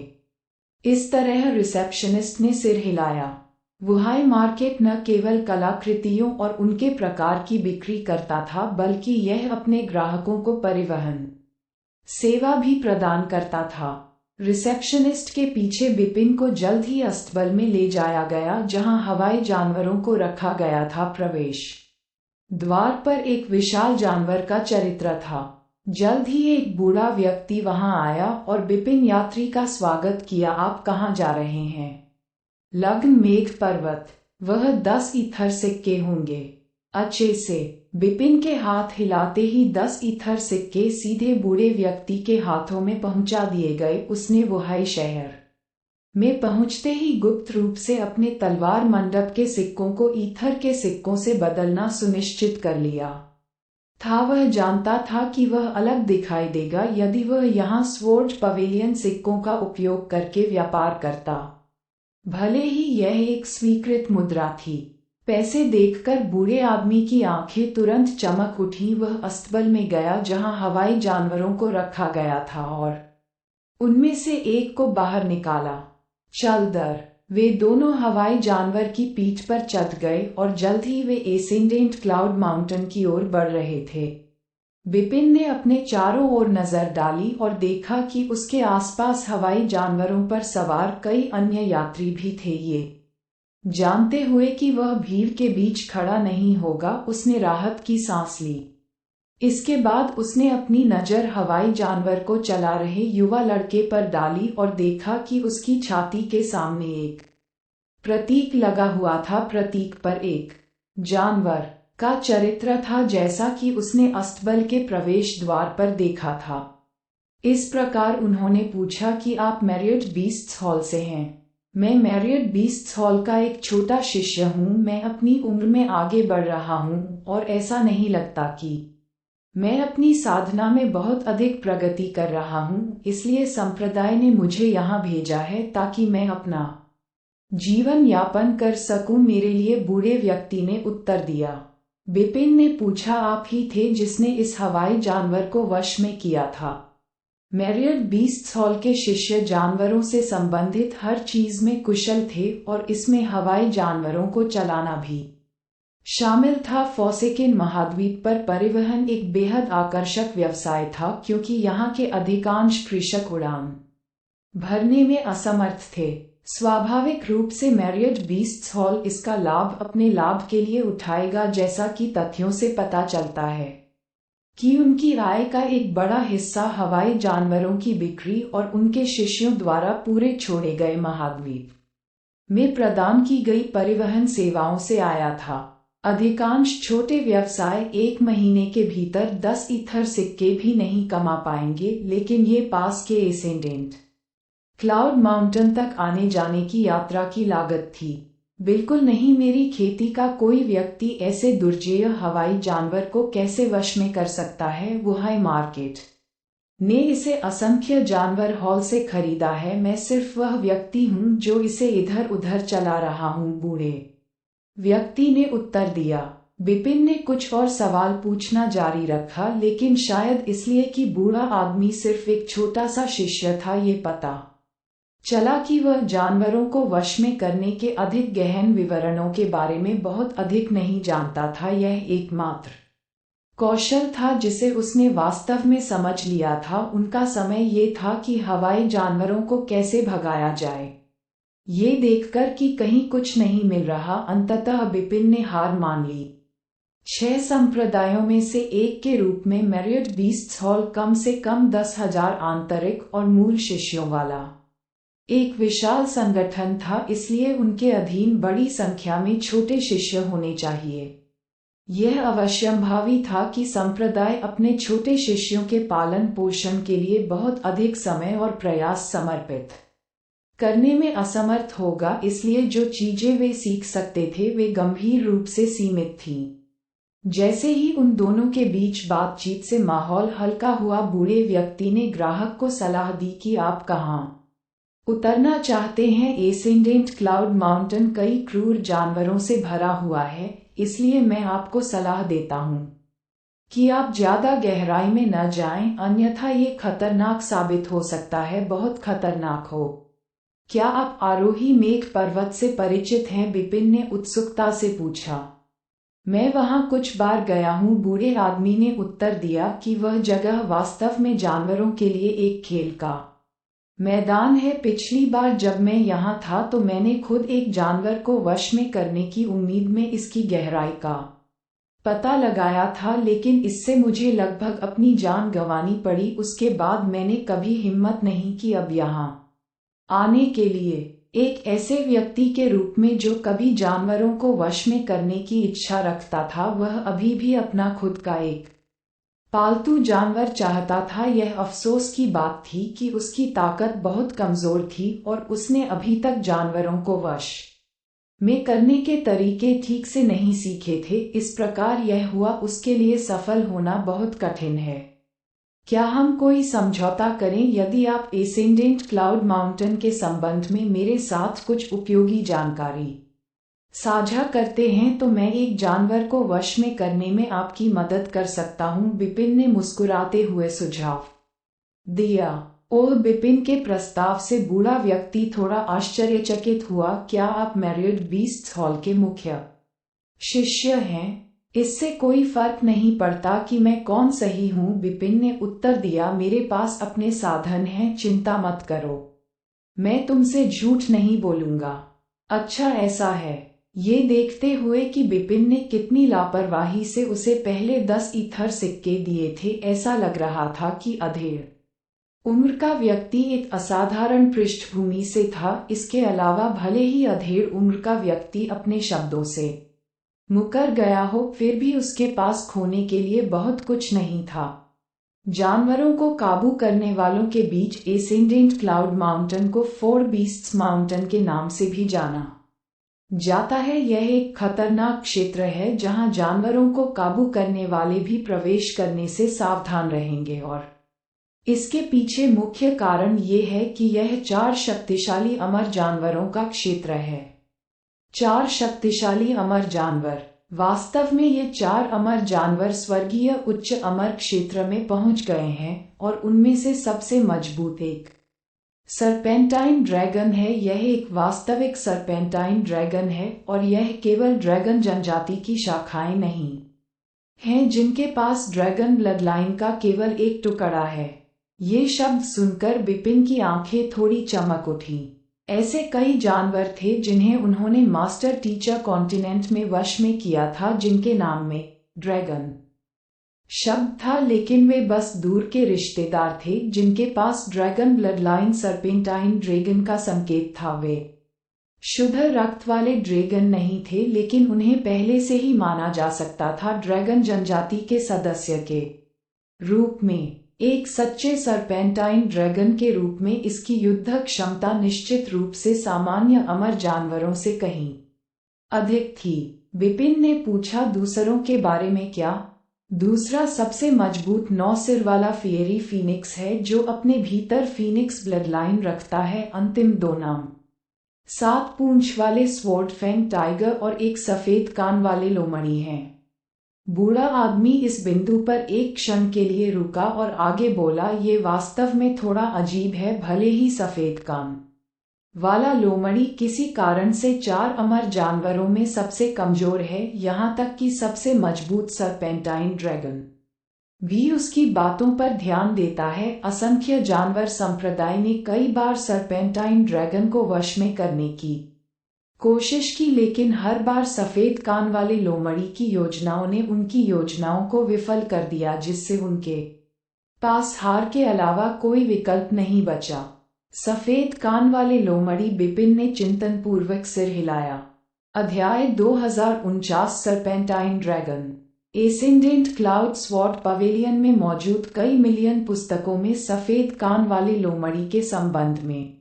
इस तरह रिसेप्शनिस्ट ने सिर हिलाया। वुहाई मार्केट न केवल कलाकृतियों और उनके प्रकार की बिक्री करता था, बल्कि यह अपने ग्राहकों को परिवहन सेवा भी प्रदान करता था। रिसेप्शनिस्ट के पीछे बिपिन को जल्द ही अस्तबल में ले जाया गया, जहां हवाई जानवरों को रखा गया था। प्रवेश द्वार पर एक विशाल जानवर का चरित्र था। जल्द ही एक बूढ़ा व्यक्ति वहां आया और बिपिन यात्री का स्वागत किया। आप कहाँ जा रहे हैं? लग्न मेघ पर्वत। वह 10 ईथर सिक्के होंगे। अच्छे से। बिपिन के हाथ हिलाते ही 10 ईथर सिक्के सीधे बूढ़े व्यक्ति के हाथों में पहुंचा दिए गए। उसने वुहाई शहर में पहुंचते ही गुप्त रूप से अपने तलवार मंडप के सिक्कों को ईथर के सिक्कों से बदलना सुनिश्चित कर लिया था। वह जानता था कि वह अलग दिखाई देगा यदि वह यहाँ स्वॉर्ड पवेलियन सिक्कों का उपयोग करके व्यापार करता। भले ही यह एक स्वीकृत मुद्रा थी। पैसे देखकर बूढ़े आदमी की आंखें तुरंत चमक उठी। वह अस्तबल में गया जहां हवाई जानवरों को रखा गया था और उनमें से एक को बाहर निकाला। चल दर। वे दोनों हवाई जानवर की पीठ पर चढ़ गए और जल्द ही वे एसेंडेंट क्लाउड माउंटेन की ओर बढ़ रहे थे। बिपिन ने अपने चारों ओर नजर डाली और देखा कि उसके आसपास हवाई जानवरों पर सवार कई अन्य यात्री भी थे। ये जानते हुए कि वह भीड़ के बीच खड़ा नहीं होगा, उसने राहत की सांस ली। इसके बाद उसने अपनी नजर हवाई जानवर को चला रहे युवा लड़के पर डाली और देखा कि उसकी छाती के सामने एक प्रतीक लगा हुआ था। प्रतीक पर एक जानवर का चरित्र था, जैसा कि उसने अस्तबल के प्रवेश द्वार पर देखा था। इस प्रकार उन्होंने पूछा कि आप मैरियट बीस्ट्स हॉल से हैं? मैं मैरियट बीस्ट्स हॉल का एक छोटा शिष्य हूँ। मैं अपनी उम्र में आगे बढ़ रहा हूँ और ऐसा नहीं लगता कि मैं अपनी साधना में बहुत अधिक प्रगति कर रहा हूँ, इसलिए संप्रदाय ने मुझे यहाँ भेजा है ताकि मैं अपना जीवन यापन कर सकूं। मेरे लिए बूढ़े व्यक्ति ने उत्तर दिया। बिपिन ने पूछा, आप ही थे जिसने इस हवाई जानवर को वश में किया था? मैरियट बीस्ट्स हॉल के शिष्य जानवरों से संबंधित हर चीज में कुशल थे और इसमें हवाई जानवरों को चलाना भी शामिल था। फॉसेकिन महाद्वीप पर परिवहन एक बेहद आकर्षक व्यवसाय था, क्योंकि यहाँ के अधिकांश कृषक उड़ान भरने में असमर्थ थे। स्वाभाविक रूप से मैरियट बीस्ट्स हॉल इसका लाभ अपने लाभ के लिए उठाएगा, जैसा कि तथ्यों से पता चलता है कि उनकी आय का एक बड़ा हिस्सा हवाई जानवरों की बिक्री और उनके शिष्यों द्वारा पूरे छोड़े गए महाद्वीप में प्रदान की गई परिवहन सेवाओं से आया था। अधिकांश छोटे व्यवसाय 1 महीने के भीतर 10 ईथर सिक्के भी नहीं कमा पाएंगे, लेकिन ये पास के एसेंडेंट क्लाउड माउंटेन तक आने जाने की यात्रा की लागत थी। बिल्कुल नहीं। मेरी खेती का कोई व्यक्ति ऐसे दुर्जेय हवाई जानवर को कैसे वश में कर सकता है? वुहाई मार्केट ने इसे असंख्य जानवर हॉल से खरीदा है। मैं सिर्फ वह व्यक्ति हूँ जो इसे इधर उधर चला रहा हूँ, बूढ़े व्यक्ति ने उत्तर दिया। बिपिन ने कुछ और सवाल पूछना जारी रखा, लेकिन शायद इसलिए कि बूढ़ा आदमी सिर्फ एक छोटा सा शिष्य था, ये पता चला कि वह जानवरों को वश में करने के अधिक गहन विवरणों के बारे में बहुत अधिक नहीं जानता था। यह एकमात्र कौशल था जिसे उसने वास्तव में समझ लिया था। उनका समय ये था कि हवाई जानवरों को कैसे भगाया जाए। ये देखकर कि कहीं कुछ नहीं मिल रहा, अंततः बिपिन ने हार मान ली। 6 संप्रदायों में से एक के रूप में मैरियट बीस्ट्स हॉल कम से कम 10,000 आंतरिक और मूल शिष्यों वाला एक विशाल संगठन था, इसलिए उनके अधीन बड़ी संख्या में छोटे शिष्य होने चाहिए। यह अवश्यंभावी था कि संप्रदाय अपने छोटे शिष्यों के पालन पोषण के लिए बहुत अधिक समय और प्रयास समर्पित करने में असमर्थ होगा, इसलिए जो चीजें वे सीख सकते थे वे गंभीर रूप से सीमित थीं। जैसे ही उन दोनों के बीच बातचीत से माहौल हल्का हुआ, बूढ़े व्यक्ति ने ग्राहक को सलाह दी कि आप कहाँ उतरना चाहते हैं। एसेंडेंट क्लाउड माउंटेन कई क्रूर जानवरों से भरा हुआ है, इसलिए मैं आपको सलाह देता हूँ कि आप ज्यादा गहराई में न जाएं, अन्यथा ये खतरनाक साबित हो सकता है, बहुत खतरनाक हो। क्या आप आरोही मेघ पर्वत से परिचित हैं? विपिन ने उत्सुकता से पूछा। मैं वहां कुछ बार गया हूँ, बूढ़े आदमी ने उत्तर दिया कि वह जगह वास्तव में जानवरों के लिए एक खेल का मैदान है। पिछली बार जब मैं यहाँ था तो मैंने खुद एक जानवर को वश में करने की उम्मीद में इसकी गहराई का पता लगाया था, लेकिन इससे मुझे लगभग अपनी जान गंवानी पड़ी। उसके बाद मैंने कभी हिम्मत नहीं की। अब यहाँ आने के लिए एक ऐसे व्यक्ति के रूप में जो कभी जानवरों को वश में करने की इच्छा रखता था, वह अभी भी अपना खुद का एक पालतू जानवर चाहता था। यह अफसोस की बात थी कि उसकी ताकत बहुत कमजोर थी और उसने अभी तक जानवरों को वश में करने के तरीके ठीक से नहीं सीखे थे। इस प्रकार यह हुआ, उसके लिए सफल होना बहुत कठिन है। क्या हम कोई समझौता करें? यदि आप एसेंडेंट क्लाउड माउंटेन के संबंध में मेरे साथ कुछ उपयोगी जानकारी साझा करते हैं तो मैं एक जानवर को वश में करने में आपकी मदद कर सकता हूं, विपिन ने मुस्कुराते हुए सुझाव दिया। ओह, विपिन के प्रस्ताव से बूढ़ा व्यक्ति थोड़ा आश्चर्यचकित हुआ। क्या आप मैरियड बीस्ट्स हॉल के मुख्य शिष्य हैं? इससे कोई फर्क नहीं पड़ता कि मैं कौन सही हूं, विपिन ने उत्तर दिया। मेरे पास अपने साधन हैं, चिंता मत करो, मैं तुमसे झूठ नहीं बोलूंगा। अच्छा, ऐसा है। ये देखते हुए कि विपिन ने कितनी लापरवाही से उसे पहले 10 ईथर सिक्के दिए थे, ऐसा लग रहा था कि अधेड़ उम्र का व्यक्ति एक असाधारण पृष्ठभूमि से था। इसके अलावा भले ही अधेड़ उम्र का व्यक्ति अपने शब्दों से मुकर गया हो, फिर भी उसके पास खोने के लिए बहुत कुछ नहीं था। जानवरों को काबू करने वालों के बीच एसेंडेंट क्लाउड माउंटेन को 4 बीस्ट्स माउंटेन के नाम से भी जाना जाता है। यह एक खतरनाक क्षेत्र है जहां जानवरों को काबू करने वाले भी प्रवेश करने से सावधान रहेंगे, और इसके पीछे मुख्य कारण ये है कि यह 4 शक्तिशाली अमर जानवरों का क्षेत्र है। 4 शक्तिशाली अमर जानवर। वास्तव में ये 4 अमर जानवर स्वर्गीय उच्च अमर क्षेत्र में पहुंच गए हैं, और उनमें से सबसे मजबूत एक सरपेंटाइन ड्रैगन है। यह एक वास्तविक सरपेंटाइन ड्रैगन है, और यह केवल ड्रैगन जनजाति की शाखाएं नहीं हैं जिनके पास ड्रैगन ब्लडलाइन का केवल एक टुकड़ा है। ये शब्द सुनकर विपिन की आंखें थोड़ी चमक उठी। ऐसे कई जानवर थे जिन्हें उन्होंने मास्टर टीचर कॉन्टिनेंट में वश में किया था, जिनके नाम में ड्रैगन शब्द था, लेकिन वे बस दूर के रिश्तेदार थे जिनके पास ड्रैगन ब्लडलाइन सरपेंटाइन ड्रैगन का संकेत था। वे शुद्ध रक्त वाले ड्रैगन नहीं थे, लेकिन उन्हें पहले से ही माना जा सकता था ड्रैगन जनजाति के सदस्य के रूप में। एक सच्चे सरपेंटाइन ड्रैगन के रूप में इसकी युद्ध क्षमता निश्चित रूप से सामान्य अमर जानवरों से कहीं अधिक थी। विपिन ने पूछा, दूसरों के बारे में क्या? दूसरा सबसे मजबूत 9 सिर वाला फिएरी फीनिक्स है, जो अपने भीतर फीनिक्स ब्लडलाइन रखता है। अंतिम 2 नाम 7 पूंछ वाले स्वॉर्डफैंग टाइगर और एक सफेद कान वाले लोमड़ी हैं। बूढ़ा आदमी इस बिंदु पर एक क्षण के लिए रुका और आगे बोला, ये वास्तव में थोड़ा अजीब है। भले ही सफेद कान वाला लोमड़ी किसी कारण से 4 अमर जानवरों में सबसे कमजोर है, यहाँ तक कि सबसे मजबूत सरपेंटाइन ड्रैगन भी उसकी बातों पर ध्यान देता है। असंख्य जानवर संप्रदाय ने कई बार सरपेंटाइन ड्रैगन को वश में करने की कोशिश की, लेकिन हर बार सफेद कान वाले लोमड़ी की योजनाओं ने उनकी योजनाओं को विफल कर दिया, जिससे उनके पास हार के अलावा कोई विकल्प नहीं बचा। सफेद कान वाले लोमड़ी बिपिन ने चिंतनपूर्वक सिर हिलाया। अध्याय 2049 serpentine dragon. Ascendant cloud sword pavilion में मौजूद कई मिलियन पुस्तकों में सफेद कान वाले लोमड़ी के संबंध में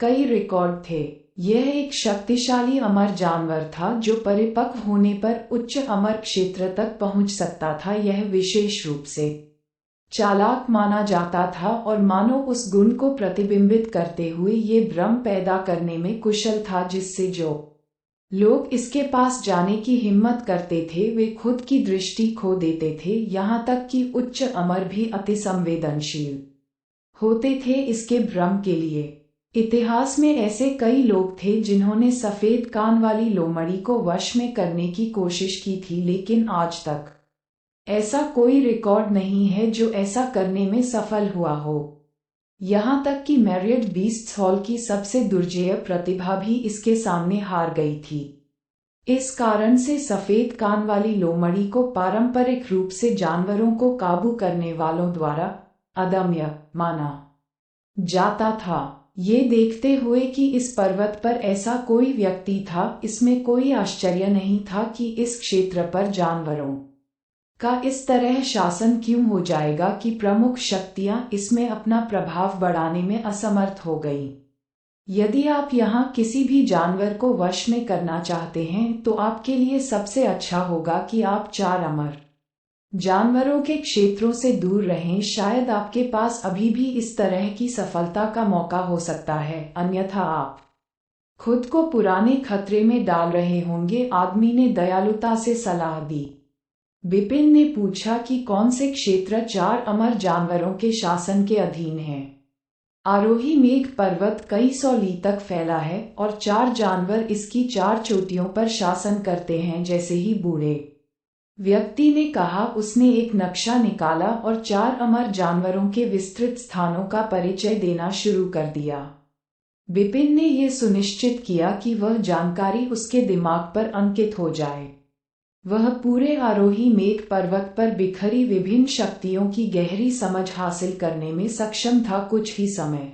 कई रिकॉर्ड थे। यह एक शक्तिशाली अमर जानवर था जो परिपक्व होने पर उच्च अमर क्षेत्र तक पहुंच सकता था। यह विशेष रूप से चालाक माना जाता था और मानो उस गुण को प्रतिबिंबित करते हुए ये भ्रम पैदा करने में कुशल था जिससे जो लोग इसके पास जाने की हिम्मत करते थे वे खुद की दृष्टि खो देते थे। यहाँ तक कि उच्च अमर भी अति संवेदनशील होते थे इसके भ्रम के लिए। इतिहास में ऐसे कई लोग थे जिन्होंने सफेद कान वाली लोमड़ी को वश में करने की कोशिश की थी, लेकिन आज तक ऐसा कोई रिकॉर्ड नहीं है जो ऐसा करने में सफल हुआ हो। यहाँ तक कि मैरियट बीस्ट्स हॉल की सबसे दुर्जेय प्रतिभा भी इसके सामने हार गई थी। इस कारण से सफेद कान वाली लोमड़ी को पारंपरिक रूप से जानवरों को काबू करने वालों द्वारा अदम्य माना जाता था। ये देखते हुए कि इस पर्वत पर ऐसा कोई व्यक्ति था, इसमें कोई आश्चर्य नहीं था कि इस क्षेत्र पर जानवरों का इस तरह शासन क्यों हो जाएगा कि प्रमुख शक्तियां इसमें अपना प्रभाव बढ़ाने में असमर्थ हो गई। यदि आप यहाँ किसी भी जानवर को वश में करना चाहते हैं तो आपके लिए सबसे अच्छा होगा कि आप 4 अमर जानवरों के क्षेत्रों से दूर रहें। शायद आपके पास अभी भी इस तरह की सफलता का मौका हो सकता है, अन्यथा आप खुद को पुराने खतरे में डाल रहे होंगे। आदमी ने दयालुता से सलाह दी। बिपिन ने पूछा कि कौन से क्षेत्र 4 अमर जानवरों के शासन के अधीन हैं। आरोही मेघ पर्वत कई 100 ली तक फैला है और 4 जानवर इसकी 4 चोटियों पर शासन करते हैं, जैसे ही बूढ़े व्यक्ति ने कहा। उसने एक नक्शा निकाला और 4 अमर जानवरों के विस्तृत स्थानों का परिचय देना शुरू कर दिया। बिपिन ने यह सुनिश्चित किया कि वह जानकारी उसके दिमाग पर अंकित हो जाए। वह पूरे आरोही मेघ पर्वत पर बिखरी विभिन्न शक्तियों की गहरी समझ हासिल करने में सक्षम था। कुछ ही समय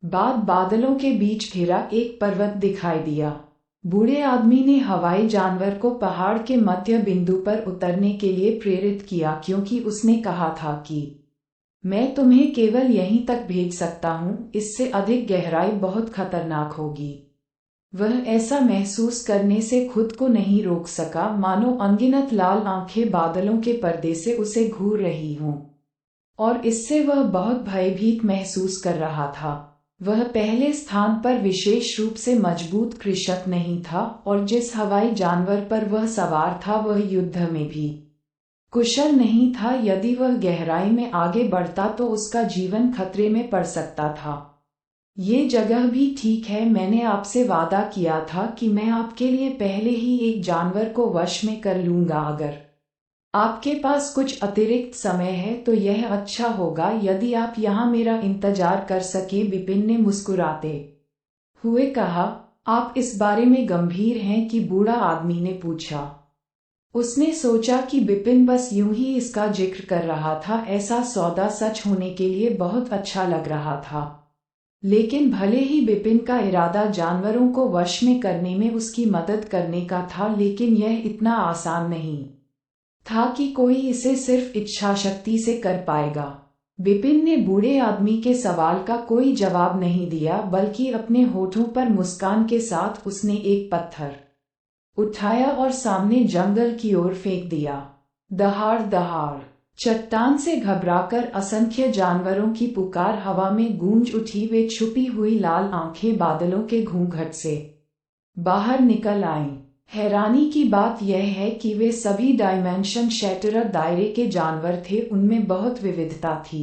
बाद बादलों के बीच घिरा एक पर्वत दिखाई दिया। बूढ़े आदमी ने हवाई जानवर को पहाड़ के मध्य बिंदु पर उतरने के लिए प्रेरित किया, क्योंकि उसने कहा था कि मैं तुम्हें केवल यहीं तक भेज सकता हूँ, इससे अधिक गहराई बहुत खतरनाक होगी। वह ऐसा महसूस करने से खुद को नहीं रोक सका, मानो अनगिनत लाल आंखें बादलों के पर्दे से उसे घूर रही हों, और इससे वह बहुत भयभीत महसूस कर रहा था। वह पहले स्थान पर विशेष रूप से मजबूत कृषक नहीं था, और जिस हवाई जानवर पर वह सवार था वह युद्ध में भी कुशल नहीं था। यदि वह गहराई में आगे बढ़ता तो उसका जीवन खतरे में पड़ सकता था। ये जगह भी ठीक है। मैंने आपसे वादा किया था कि मैं आपके लिए पहले ही एक जानवर को वश में कर लूंगा। अगर आपके पास कुछ अतिरिक्त समय है तो यह अच्छा होगा यदि आप यहाँ मेरा इंतजार कर सके। बिपिन ने मुस्कुराते हुए कहा। आप इस बारे में गंभीर हैं कि? बूढ़ा आदमी ने पूछा। उसने सोचा कि बिपिन बस यूं ही इसका जिक्र कर रहा था। ऐसा सौदा सच होने के लिए बहुत अच्छा लग रहा था, लेकिन भले ही बिपिन का इरादा जानवरों को वश में करने में उसकी मदद करने का था, लेकिन यह इतना आसान नहीं था कि कोई इसे सिर्फ इच्छा शक्ति से कर पाएगा। बिपिन ने बूढ़े आदमी के सवाल का कोई जवाब नहीं दिया, बल्कि अपने होठों पर मुस्कान के साथ उसने एक पत्थर उठाया और सामने जंगल की ओर फेंक दिया। दहाड़ दहाड़ चट्टान से घबराकर असंख्य जानवरों की पुकार हवा में गूंज उठी। वे छुपी हुई लाल आंखें बादलों के घूंघट से बाहर निकल आईं। हैरानी की बात यह है कि वे सभी डायमेंशन शैटरर दायरे के जानवर थे। उनमें बहुत विविधता थी।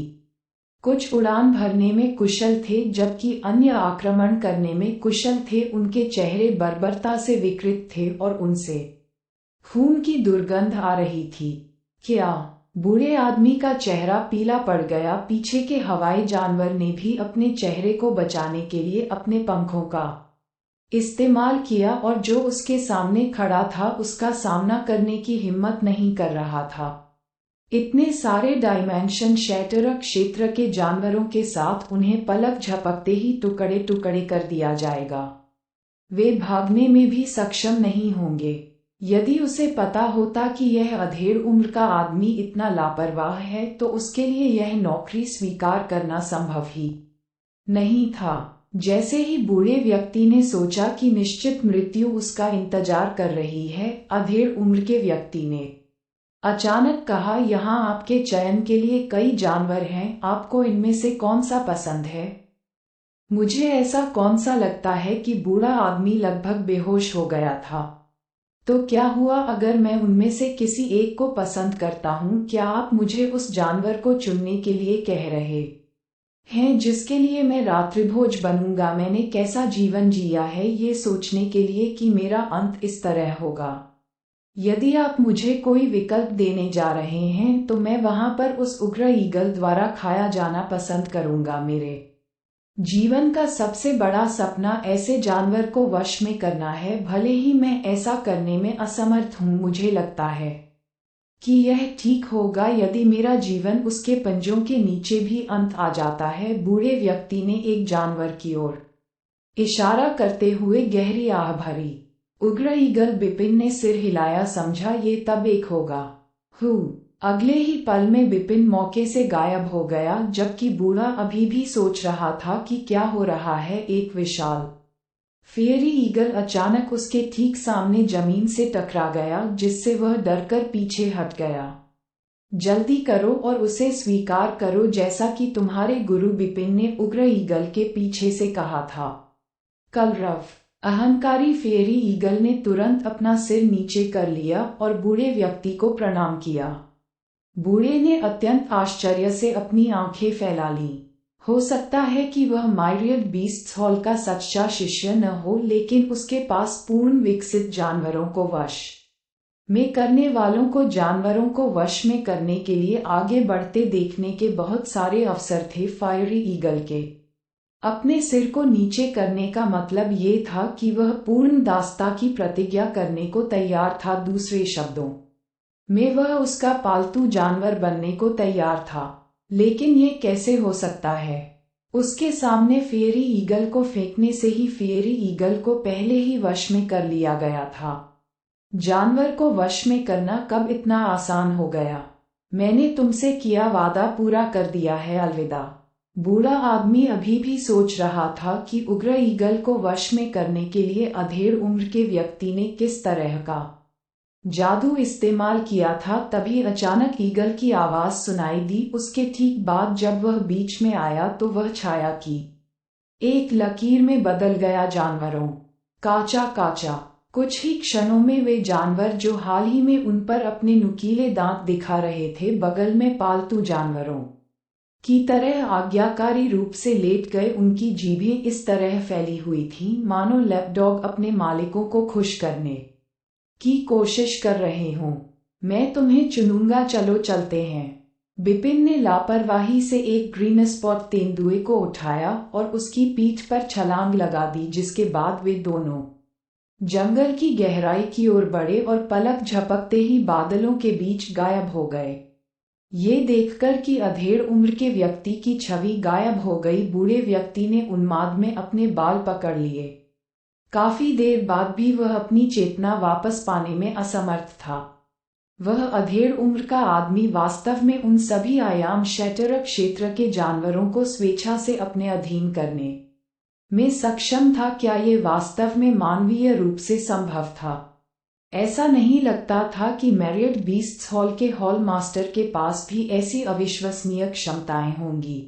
कुछ उड़ान भरने में कुशल थे, जबकि अन्य आक्रमण करने में कुशल थे। उनके चेहरे बर्बरता से विकृत थे और उनसे खून की दुर्गंध आ रही थी। क्या? बूढ़े आदमी का चेहरा पीला पड़ गया। पीछे के हवाई जानवर ने भी अपने चेहरे को बचाने के लिए अपने पंखों का इस्तेमाल किया, और जो उसके सामने खड़ा था उसका सामना करने की हिम्मत नहीं कर रहा था। इतने सारे डायमेंशन शैटरर क्षेत्र के जानवरों के साथ उन्हें पलक झपकते ही टुकड़े टुकड़े कर दिया जाएगा। वे भागने में भी सक्षम नहीं होंगे। यदि उसे पता होता कि यह अधेड़ उम्र का आदमी इतना लापरवाह है तो उसके लिए यह नौकरी स्वीकार करना संभव ही नहीं था। जैसे ही बूढ़े व्यक्ति ने सोचा कि निश्चित मृत्यु उसका इंतजार कर रही है, अधेड़ उम्र के व्यक्ति ने अचानक कहा, यहाँ आपके चयन के लिए कई जानवर हैं, आपको इनमें से कौन सा पसंद है? मुझे ऐसा कौन सा लगता है कि बूढ़ा आदमी लगभग बेहोश हो गया था। तो क्या हुआ अगर मैं उनमें से किसी एक को पसंद करता हूँ? क्या आप मुझे उस जानवर को चुनने के लिए कह रहे हैं जिसके लिए मैं रात्रिभोज बनूंगा? मैंने कैसा जीवन जिया है ये सोचने के लिए कि मेरा अंत इस तरह होगा। यदि आप मुझे कोई विकल्प देने जा रहे हैं तो मैं वहां पर उस उग्र ईगल द्वारा खाया जाना पसंद करूंगा। मेरे जीवन का सबसे बड़ा सपना ऐसे जानवर को वश में करना है, भले ही मैं ऐसा करने में असमर्थ हूं। मुझे लगता है कि यह ठीक होगा यदि मेरा जीवन उसके पंजों के नीचे भी अंत आ जाता है। बूढ़े व्यक्ति ने एक जानवर की ओर इशारा करते हुए गहरी आह भरी। उग्र ईगल बिपिन ने सिर हिलाया, समझा ये तब एक होगा। अगले ही पल में बिपिन मौके से गायब हो गया, जबकि बूढ़ा अभी भी सोच रहा था कि क्या हो रहा है। एक विशाल फेयरी ईगल अचानक उसके ठीक सामने जमीन से टकरा गया, जिससे वह डरकर पीछे हट गया। जल्दी करो और उसे स्वीकार करो, जैसा कि तुम्हारे गुरु बिपिन ने उग्र ईगल के पीछे से कहा था। कलरव अहंकारी फेयरी ईगल ने तुरंत अपना सिर नीचे कर लिया और बूढ़े व्यक्ति को प्रणाम किया। बूढ़े ने अत्यंत आश्चर्य से अपनी आंखें फैला लीं। हो सकता है कि वह मायरियड बीस्ट्स हॉल का सच्चा शिष्य न हो, लेकिन उसके पास पूर्ण विकसित जानवरों को वश में करने वालों को जानवरों को वश में करने के लिए आगे बढ़ते देखने के बहुत सारे अवसर थे। फायरी ईगल के अपने सिर को नीचे करने का मतलब ये था कि वह पूर्ण दासता की प्रतिज्ञा करने को तैयार था। दूसरे शब्दों में वह उसका पालतू जानवर बनने को तैयार था। लेकिन ये कैसे हो सकता है? उसके सामने फेयरी ईगल को फेंकने से ही फेयरी ईगल को पहले ही वश में कर लिया गया था। जानवर को वश में करना कब इतना आसान हो गया? मैंने तुमसे किया वादा पूरा कर दिया है, अलविदा। बूढ़ा आदमी अभी भी सोच रहा था कि उग्र ईगल को वश में करने के लिए अधेड़ उम्र के व्यक्ति ने किस तरह का जादू इस्तेमाल किया था। तभी अचानक ईगल की आवाज सुनाई दी। उसके ठीक बाद जब वह बीच में आया तो वह छाया की एक लकीर में बदल गया। जानवरों काचा काचा। कुछ ही क्षणों में वे जानवर जो हाल ही में उन पर अपने नुकीले दांत दिखा रहे थे, बगल में पालतू जानवरों की तरह आज्ञाकारी रूप से लेट गए। उनकी जीभें इस तरह फैली हुई थीं मानो लैपडॉग अपने मालिकों को खुश करने की कोशिश कर रहे हों। मैं तुम्हें चुनूंगा, चलो चलते हैं। बिपिन ने लापरवाही से एक ग्रीन स्पॉट तेंदुए को उठाया और उसकी पीठ पर छलांग लगा दी, जिसके बाद वे दोनों जंगल की गहराई की ओर बढ़े और पलक झपकते ही बादलों के बीच गायब हो गए। ये देखकर कि अधेड़ उम्र के व्यक्ति की छवि गायब हो गई, बूढ़े व्यक्ति ने उन्माद में अपने बाल पकड़ लिए। काफी देर बाद भी वह अपनी चेतना वापस पाने में असमर्थ था। वह अधेड़ उम्र का आदमी वास्तव में उन सभी आयाम शैटरर क्षेत्र के जानवरों को स्वेच्छा से अपने अधीन करने में सक्षम था। क्या ये वास्तव में मानवीय रूप से संभव था? ऐसा नहीं लगता था कि मैरियड बीस्ट्स हॉल के हॉल मास्टर के पास भी ऐसी अविश्वसनीय क्षमताएं होंगी।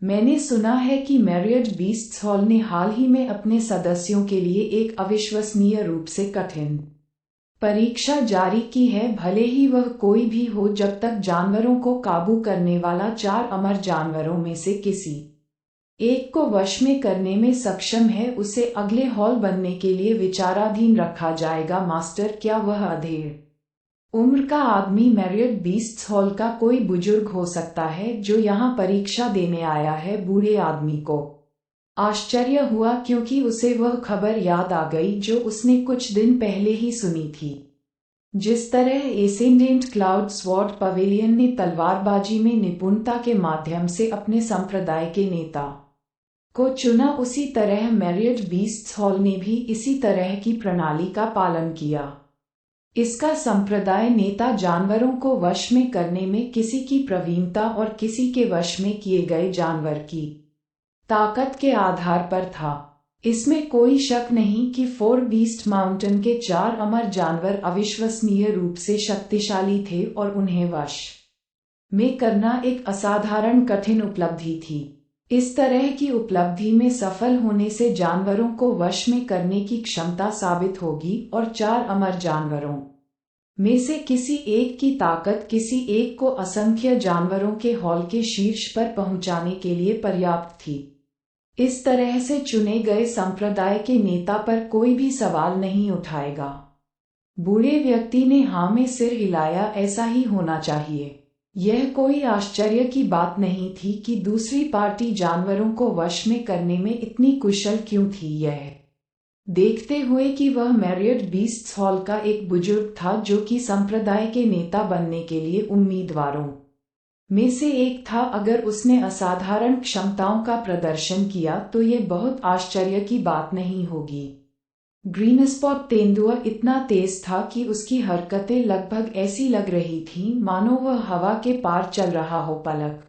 मैंने सुना है कि मैरियड बीस्ट्स हॉल ने हाल ही में अपने सदस्यों के लिए एक अविश्वसनीय रूप से कठिन परीक्षा जारी की है, भले ही वह कोई भी हो, जब तक जानवरों को काबू करने वाला 4 अमर जानवरों में से किसी एक को वश में करने में सक्षम है, उसे अगले हॉल बनने के लिए विचाराधीन रखा जाएगा। मास्टर, क्या वह अधेड़ उम्र का आदमी मैरियड बीस्ट्स हॉल का कोई बुजुर्ग हो सकता है जो यहाँ परीक्षा देने आया है? बूढ़े आदमी को आश्चर्य हुआ क्योंकि उसे वह खबर याद आ गई जो उसने कुछ दिन पहले ही सुनी थी। जिस तरह एसेंडेंट क्लाउड स्वॉर्ड पवेलियन ने तलवारबाजी में निपुणता के माध्यम से अपने संप्रदाय के नेता को चुना, उसी तरह मैरियट बीस्ट्स हॉल ने भी इसी तरह की प्रणाली का पालन किया। इसका संप्रदाय नेता जानवरों को वश में करने में किसी की प्रवीणता और किसी के वश में किए गए जानवर की ताकत के आधार पर था। इसमें कोई शक नहीं कि फोर बीस्ट माउंटेन के 4 अमर जानवर अविश्वसनीय रूप से शक्तिशाली थे और उन्हें वश में करना एक असाधारण कठिन उपलब्धि थी। इस तरह की उपलब्धि में सफल होने से जानवरों को वश में करने की क्षमता साबित होगी और 4 अमर जानवरों में से किसी एक की ताकत किसी एक को असंख्य जानवरों के हॉल के शीर्ष पर पहुंचाने के लिए पर्याप्त थी। इस तरह से चुने गए संप्रदाय के नेता पर कोई भी सवाल नहीं उठाएगा। बूढ़े व्यक्ति ने हाँ में सिर हिलाया, ऐसा ही होना चाहिए। यह कोई आश्चर्य की बात नहीं थी कि दूसरी पार्टी जानवरों को वश में करने में इतनी कुशल क्यों थी, यह देखते हुए कि वह मैरियट बीस्ट्स हॉल का एक बुजुर्ग था जो कि संप्रदाय के नेता बनने के लिए उम्मीदवारों में से एक था। अगर उसने असाधारण क्षमताओं का प्रदर्शन किया तो ये बहुत आश्चर्य की बात नहीं होगी। ग्रीन स्पॉट तेंदुआ इतना तेज था कि उसकी हरकतें लगभग ऐसी लग रही थीं मानो वह हवा के पार चल रहा हो। पलक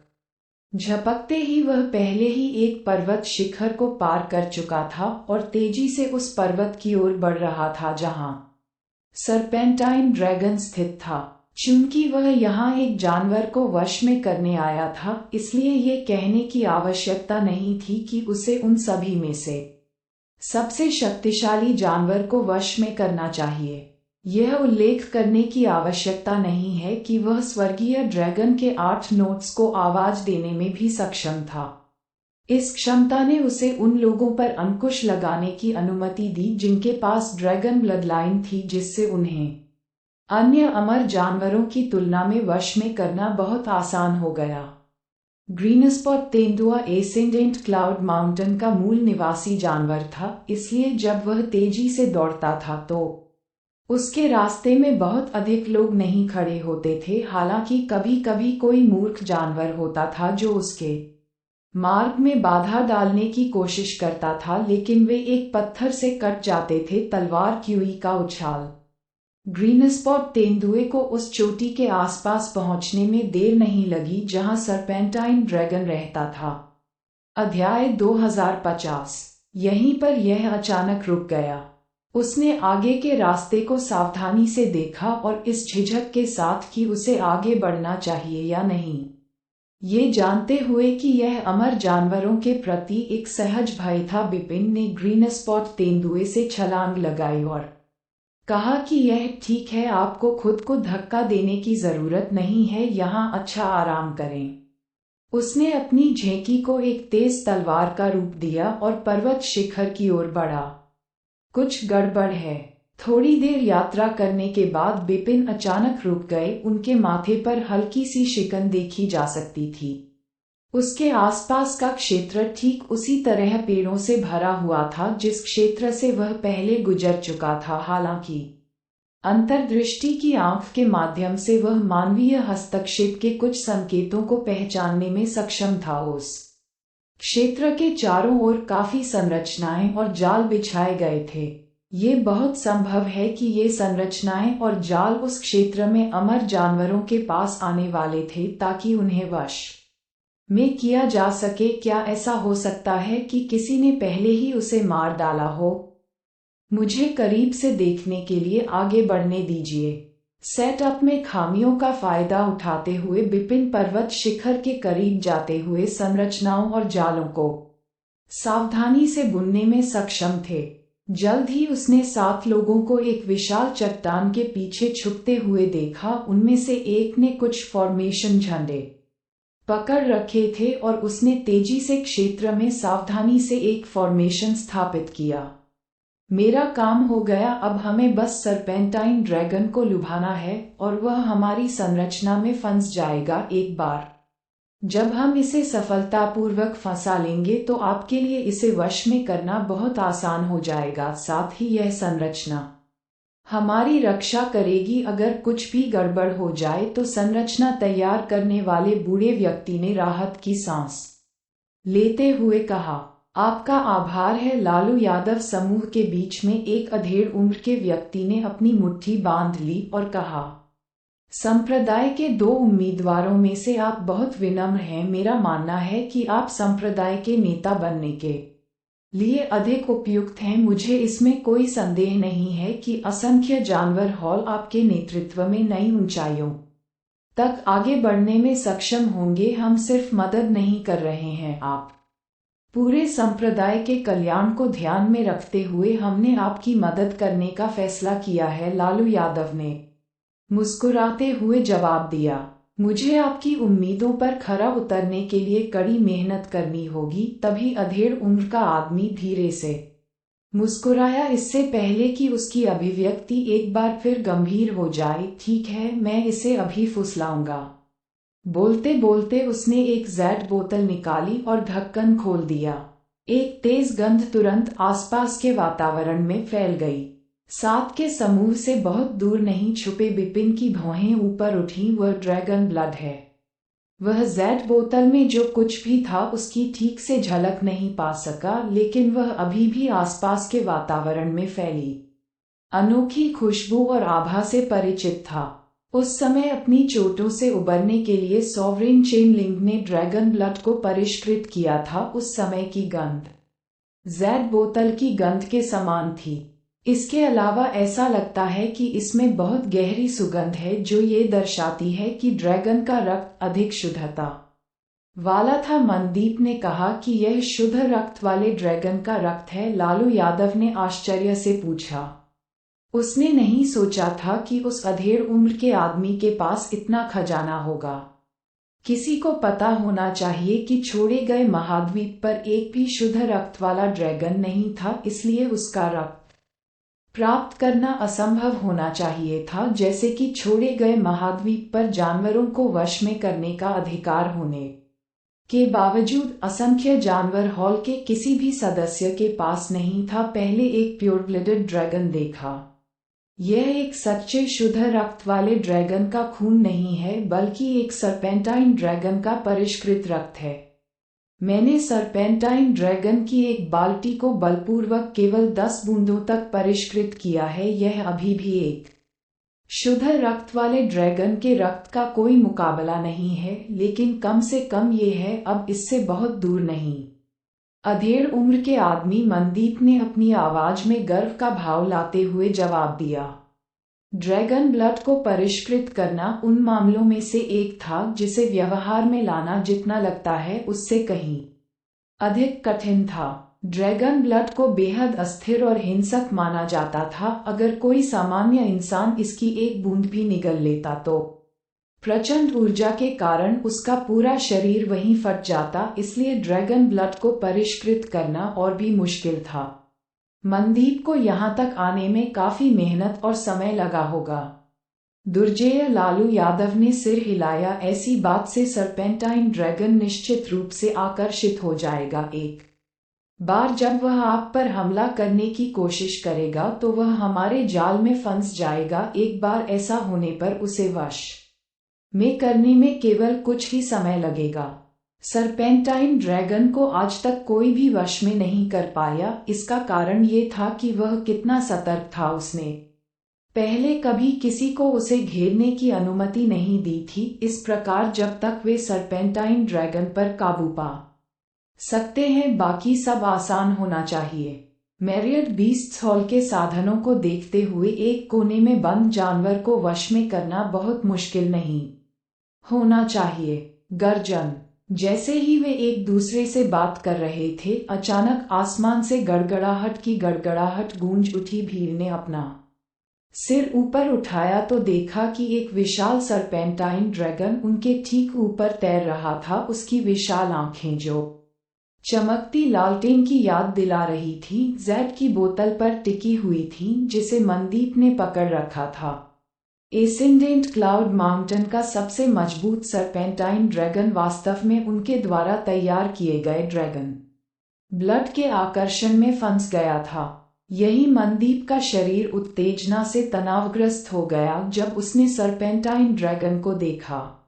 झपकते ही वह पहले ही एक पर्वत शिखर को पार कर चुका था और तेजी से उस पर्वत की ओर बढ़ रहा था जहां सरपेंटाइन ड्रैगन स्थित था। चूंकि वह यहाँ एक जानवर को वश में करने आया था, इसलिए ये कहने की आवश्यकता नहीं थी कि उसे उन सभी में से सबसे शक्तिशाली जानवर को वश में करना चाहिए। यह उल्लेख करने की आवश्यकता नहीं है कि वह स्वर्गीय ड्रैगन के 8 नोट्स को आवाज देने में भी सक्षम था। इस क्षमता ने उसे उन लोगों पर अंकुश लगाने की अनुमति दी जिनके पास ड्रैगन ब्लड लाइन थी, जिससे उन्हें अन्य अमर जानवरों की तुलना में वश में करना बहुत आसान हो गया। ग्रीन स्पॉट तेंदुआ एसेंडेंट क्लाउड माउंटेन का मूल निवासी जानवर था, इसलिए जब वह तेजी से दौड़ता था तो उसके रास्ते में बहुत अधिक लोग नहीं खड़े होते थे। हालांकि कभी कभी कोई मूर्ख जानवर होता था जो उसके मार्ग में बाधा डालने की कोशिश करता था, लेकिन वे एक पत्थर से कट जाते थे। तलवार क्यूई का उछाल ग्रीन स्पॉट तेंदुए को उस चोटी के आसपास पहुंचने में देर नहीं लगी जहां सरपेंटाइन ड्रैगन रहता था। अध्याय 2050। यहीं पर यह अचानक रुक गया। उसने आगे के रास्ते को सावधानी से देखा और इस झिझक के साथ कि उसे आगे बढ़ना चाहिए या नहीं, ये जानते हुए कि यह अमर जानवरों के प्रति एक सहज भय था, बिपिन ने ग्रीन स्पॉट तेंदुए से छलांग लगाई और कहा कि यह ठीक है, आपको खुद को धक्का देने की जरूरत नहीं है, यहाँ अच्छा आराम करें। उसने अपनी झेंकी को एक तेज तलवार का रूप दिया और पर्वत शिखर की ओर बढ़ा। कुछ गड़बड़ है। थोड़ी देर यात्रा करने के बाद बिपिन अचानक रुक गए। उनके माथे पर हल्की सी शिकन देखी जा सकती थी। उसके आसपास का क्षेत्र ठीक उसी तरह पेड़ों से भरा हुआ था जिस क्षेत्र से वह पहले गुजर चुका था। हालांकि अंतर्दृष्टि की आंख के माध्यम से वह मानवीय हस्तक्षेप के कुछ संकेतों को पहचानने में सक्षम था। उस क्षेत्र के चारों ओर काफी संरचनाएं और जाल बिछाए गए थे। ये बहुत संभव है कि ये संरचनाएं और जाल उस क्षेत्र में अमर जानवरों के पास आने वाले थे ताकि उन्हें वश में किया जा सके। क्या ऐसा हो सकता है कि किसी ने पहले ही उसे मार डाला हो? मुझे करीब से देखने के लिए आगे बढ़ने दीजिए। सेटअप में खामियों का फायदा उठाते हुए बिपिन पर्वत शिखर के करीब जाते हुए संरचनाओं और जालों को सावधानी से बुनने में सक्षम थे। जल्द ही उसने 7 लोगों को एक विशाल चट्टान के पीछे छुपते हुए देखा। उनमें से एक ने कुछ फॉर्मेशन झंडे पकड़ रखे थे और उसने तेजी से क्षेत्र में सावधानी से एक फॉर्मेशन स्थापित किया। मेरा काम हो गया, अब हमें बस सरपेंटाइन ड्रैगन को लुभाना है और वह हमारी संरचना में फंस जाएगा। एक बार जब हम इसे सफलतापूर्वक फंसा लेंगे तो आपके लिए इसे वश में करना बहुत आसान हो जाएगा। साथ ही यह संरचना हमारी रक्षा करेगी। अगर कुछ भी गड़बड़ हो जाए तो संरचना तैयार करने वाले बूढ़े व्यक्ति ने राहत की सांस लेते हुए कहा। आपका आभार है लालू यादव। समूह के बीच में एक अधेड़ उम्र के व्यक्ति ने अपनी मुट्ठी बांध ली और कहा, संप्रदाय के 2 उम्मीदवारों में से आप बहुत विनम्र हैं। मेरा मानना है कि आप संप्रदाय के नेता बनने के लिए अधिक उपयुक्त हैं। मुझे इसमें कोई संदेह नहीं है कि असंख्य जानवर हॉल आपके नेतृत्व में नई ऊंचाइयों तक आगे बढ़ने में सक्षम होंगे। हम सिर्फ मदद नहीं कर रहे हैं, आप पूरे संप्रदाय के कल्याण को ध्यान में रखते हुए हमने आपकी मदद करने का फैसला किया है। लालू यादव ने मुस्कुराते हुए जवाब दिया, मुझे आपकी उम्मीदों पर खरा उतरने के लिए कड़ी मेहनत करनी होगी। तभी अधेड़ उम्र का आदमी धीरे से मुस्कुराया, इससे पहले कि उसकी अभिव्यक्ति एक बार फिर गंभीर हो जाए। ठीक है, मैं इसे अभी फुसलाऊंगा। बोलते बोलते उसने एक जैड बोतल निकाली और ढक्कन खोल दिया। एक तेज गंध तुरंत आसपास के वातावरण में फैल गई। 7 के समूह से बहुत दूर नहीं छुपे बिपिन की भौहें ऊपर उठी। वह ड्रैगन ब्लड है। वह जैड बोतल में जो कुछ भी था उसकी ठीक से झलक नहीं पा सका, लेकिन वह अभी भी आसपास के वातावरण में फैली अनोखी खुशबू और आभा से परिचित था। उस समय अपनी चोटों से उबरने के लिए सॉवरेन चेनलिंग ने ड्रैगन ब्लड को परिष्कृत किया था। उस समय की गंध जैड बोतल की गंध के समान थी। इसके अलावा ऐसा लगता है कि इसमें बहुत गहरी सुगंध है, जो ये दर्शाती है कि ड्रैगन का रक्त अधिक शुद्धता वाला था। मनदीप ने कहा कि यह शुद्ध रक्त वाले ड्रैगन का रक्त है। लालू यादव ने आश्चर्य से पूछा। उसने नहीं सोचा था कि उस अधेड़ उम्र के आदमी के पास इतना खजाना होगा। किसी को पता होना चाहिए कि छोड़े गए महाद्वीप पर एक भी शुद्ध रक्त वाला ड्रैगन नहीं था, इसलिए उसका रक्त प्राप्त करना असंभव होना चाहिए था। जैसे कि छोड़े गए महाद्वीप पर जानवरों को वश में करने का अधिकार होने के बावजूद असंख्य जानवर हॉल के किसी भी सदस्य के पास नहीं था। पहले एक प्योर ब्लडेड ड्रैगन देखा। यह एक सच्चे शुद्ध रक्त वाले ड्रैगन का खून नहीं है, बल्कि एक सरपेंटाइन ड्रैगन का परिष्कृत रक्त है। मैंने सरपेंटाइन ड्रैगन की एक बाल्टी को बलपूर्वक केवल 10 बूंदों तक परिष्कृत किया है। यह अभी भी एक शुद्ध रक्त वाले ड्रैगन के रक्त का कोई मुकाबला नहीं है, लेकिन कम से कम ये है अब इससे बहुत दूर नहीं। अधेड़ उम्र के आदमी मनदीप ने अपनी आवाज में गर्व का भाव लाते हुए जवाब दिया। ड्रैगन ब्लड को परिष्कृत करना उन मामलों में से एक था जिसे व्यवहार में लाना जितना लगता है उससे कहीं अधिक कठिन था। ड्रैगन ब्लड को बेहद अस्थिर और हिंसक माना जाता था। अगर कोई सामान्य इंसान इसकी एक बूंद भी निगल लेता तो प्रचंड ऊर्जा के कारण उसका पूरा शरीर वहीं फट जाता, इसलिए ड्रैगन ब्लड को परिष्कृत करना और भी मुश्किल था। मनदीप को यहाँ तक आने में काफी मेहनत और समय लगा होगा। दुर्जेय लालू यादव ने सिर हिलाया। ऐसी बात से सरपेंटाइन ड्रैगन निश्चित रूप से आकर्षित हो जाएगा। एक बार जब वह आप पर हमला करने की कोशिश करेगा तो वह हमारे जाल में फंस जाएगा। एक बार ऐसा होने पर उसे वश में करने में केवल कुछ ही समय लगेगा। सरपेंटाइन ड्रैगन को आज तक कोई भी वश में नहीं कर पाया। इसका कारण ये था कि वह कितना सतर्क था। उसने पहले कभी किसी को उसे घेरने की अनुमति नहीं दी थी। इस प्रकार जब तक वे सरपेंटाइन ड्रैगन पर काबू पा सकते हैं, बाकी सब आसान होना चाहिए। मैरियट बीस्ट्स हॉल के साधनों को देखते हुए एक कोने में बंद जानवर को वश में करना बहुत मुश्किल नहीं होना चाहिए। गर्जन। जैसे ही वे एक दूसरे से बात कर रहे थे, अचानक आसमान से गड़गड़ाहट की गड़गड़ाहट गूंज उठी। भीड़ ने अपना सिर ऊपर उठाया तो देखा कि एक विशाल सरपेंटाइन ड्रैगन उनके ठीक ऊपर तैर रहा था। उसकी विशाल आंखें जो चमकती लालटेन की याद दिला रही थी, जैड की बोतल पर टिकी हुई थी जिसे मनदीप ने पकड़ रखा था। एसेंडेंट क्लाउड माउंटेन का सबसे मजबूत सरपेंटाइन ड्रैगन वास्तव में उनके द्वारा तैयार किए गए ड्रैगन ब्लड के आकर्षण में फंस गया था। यही मनदीप का शरीर उत्तेजना से तनावग्रस्त हो गया जब उसने सरपेंटाइन ड्रैगन को देखा।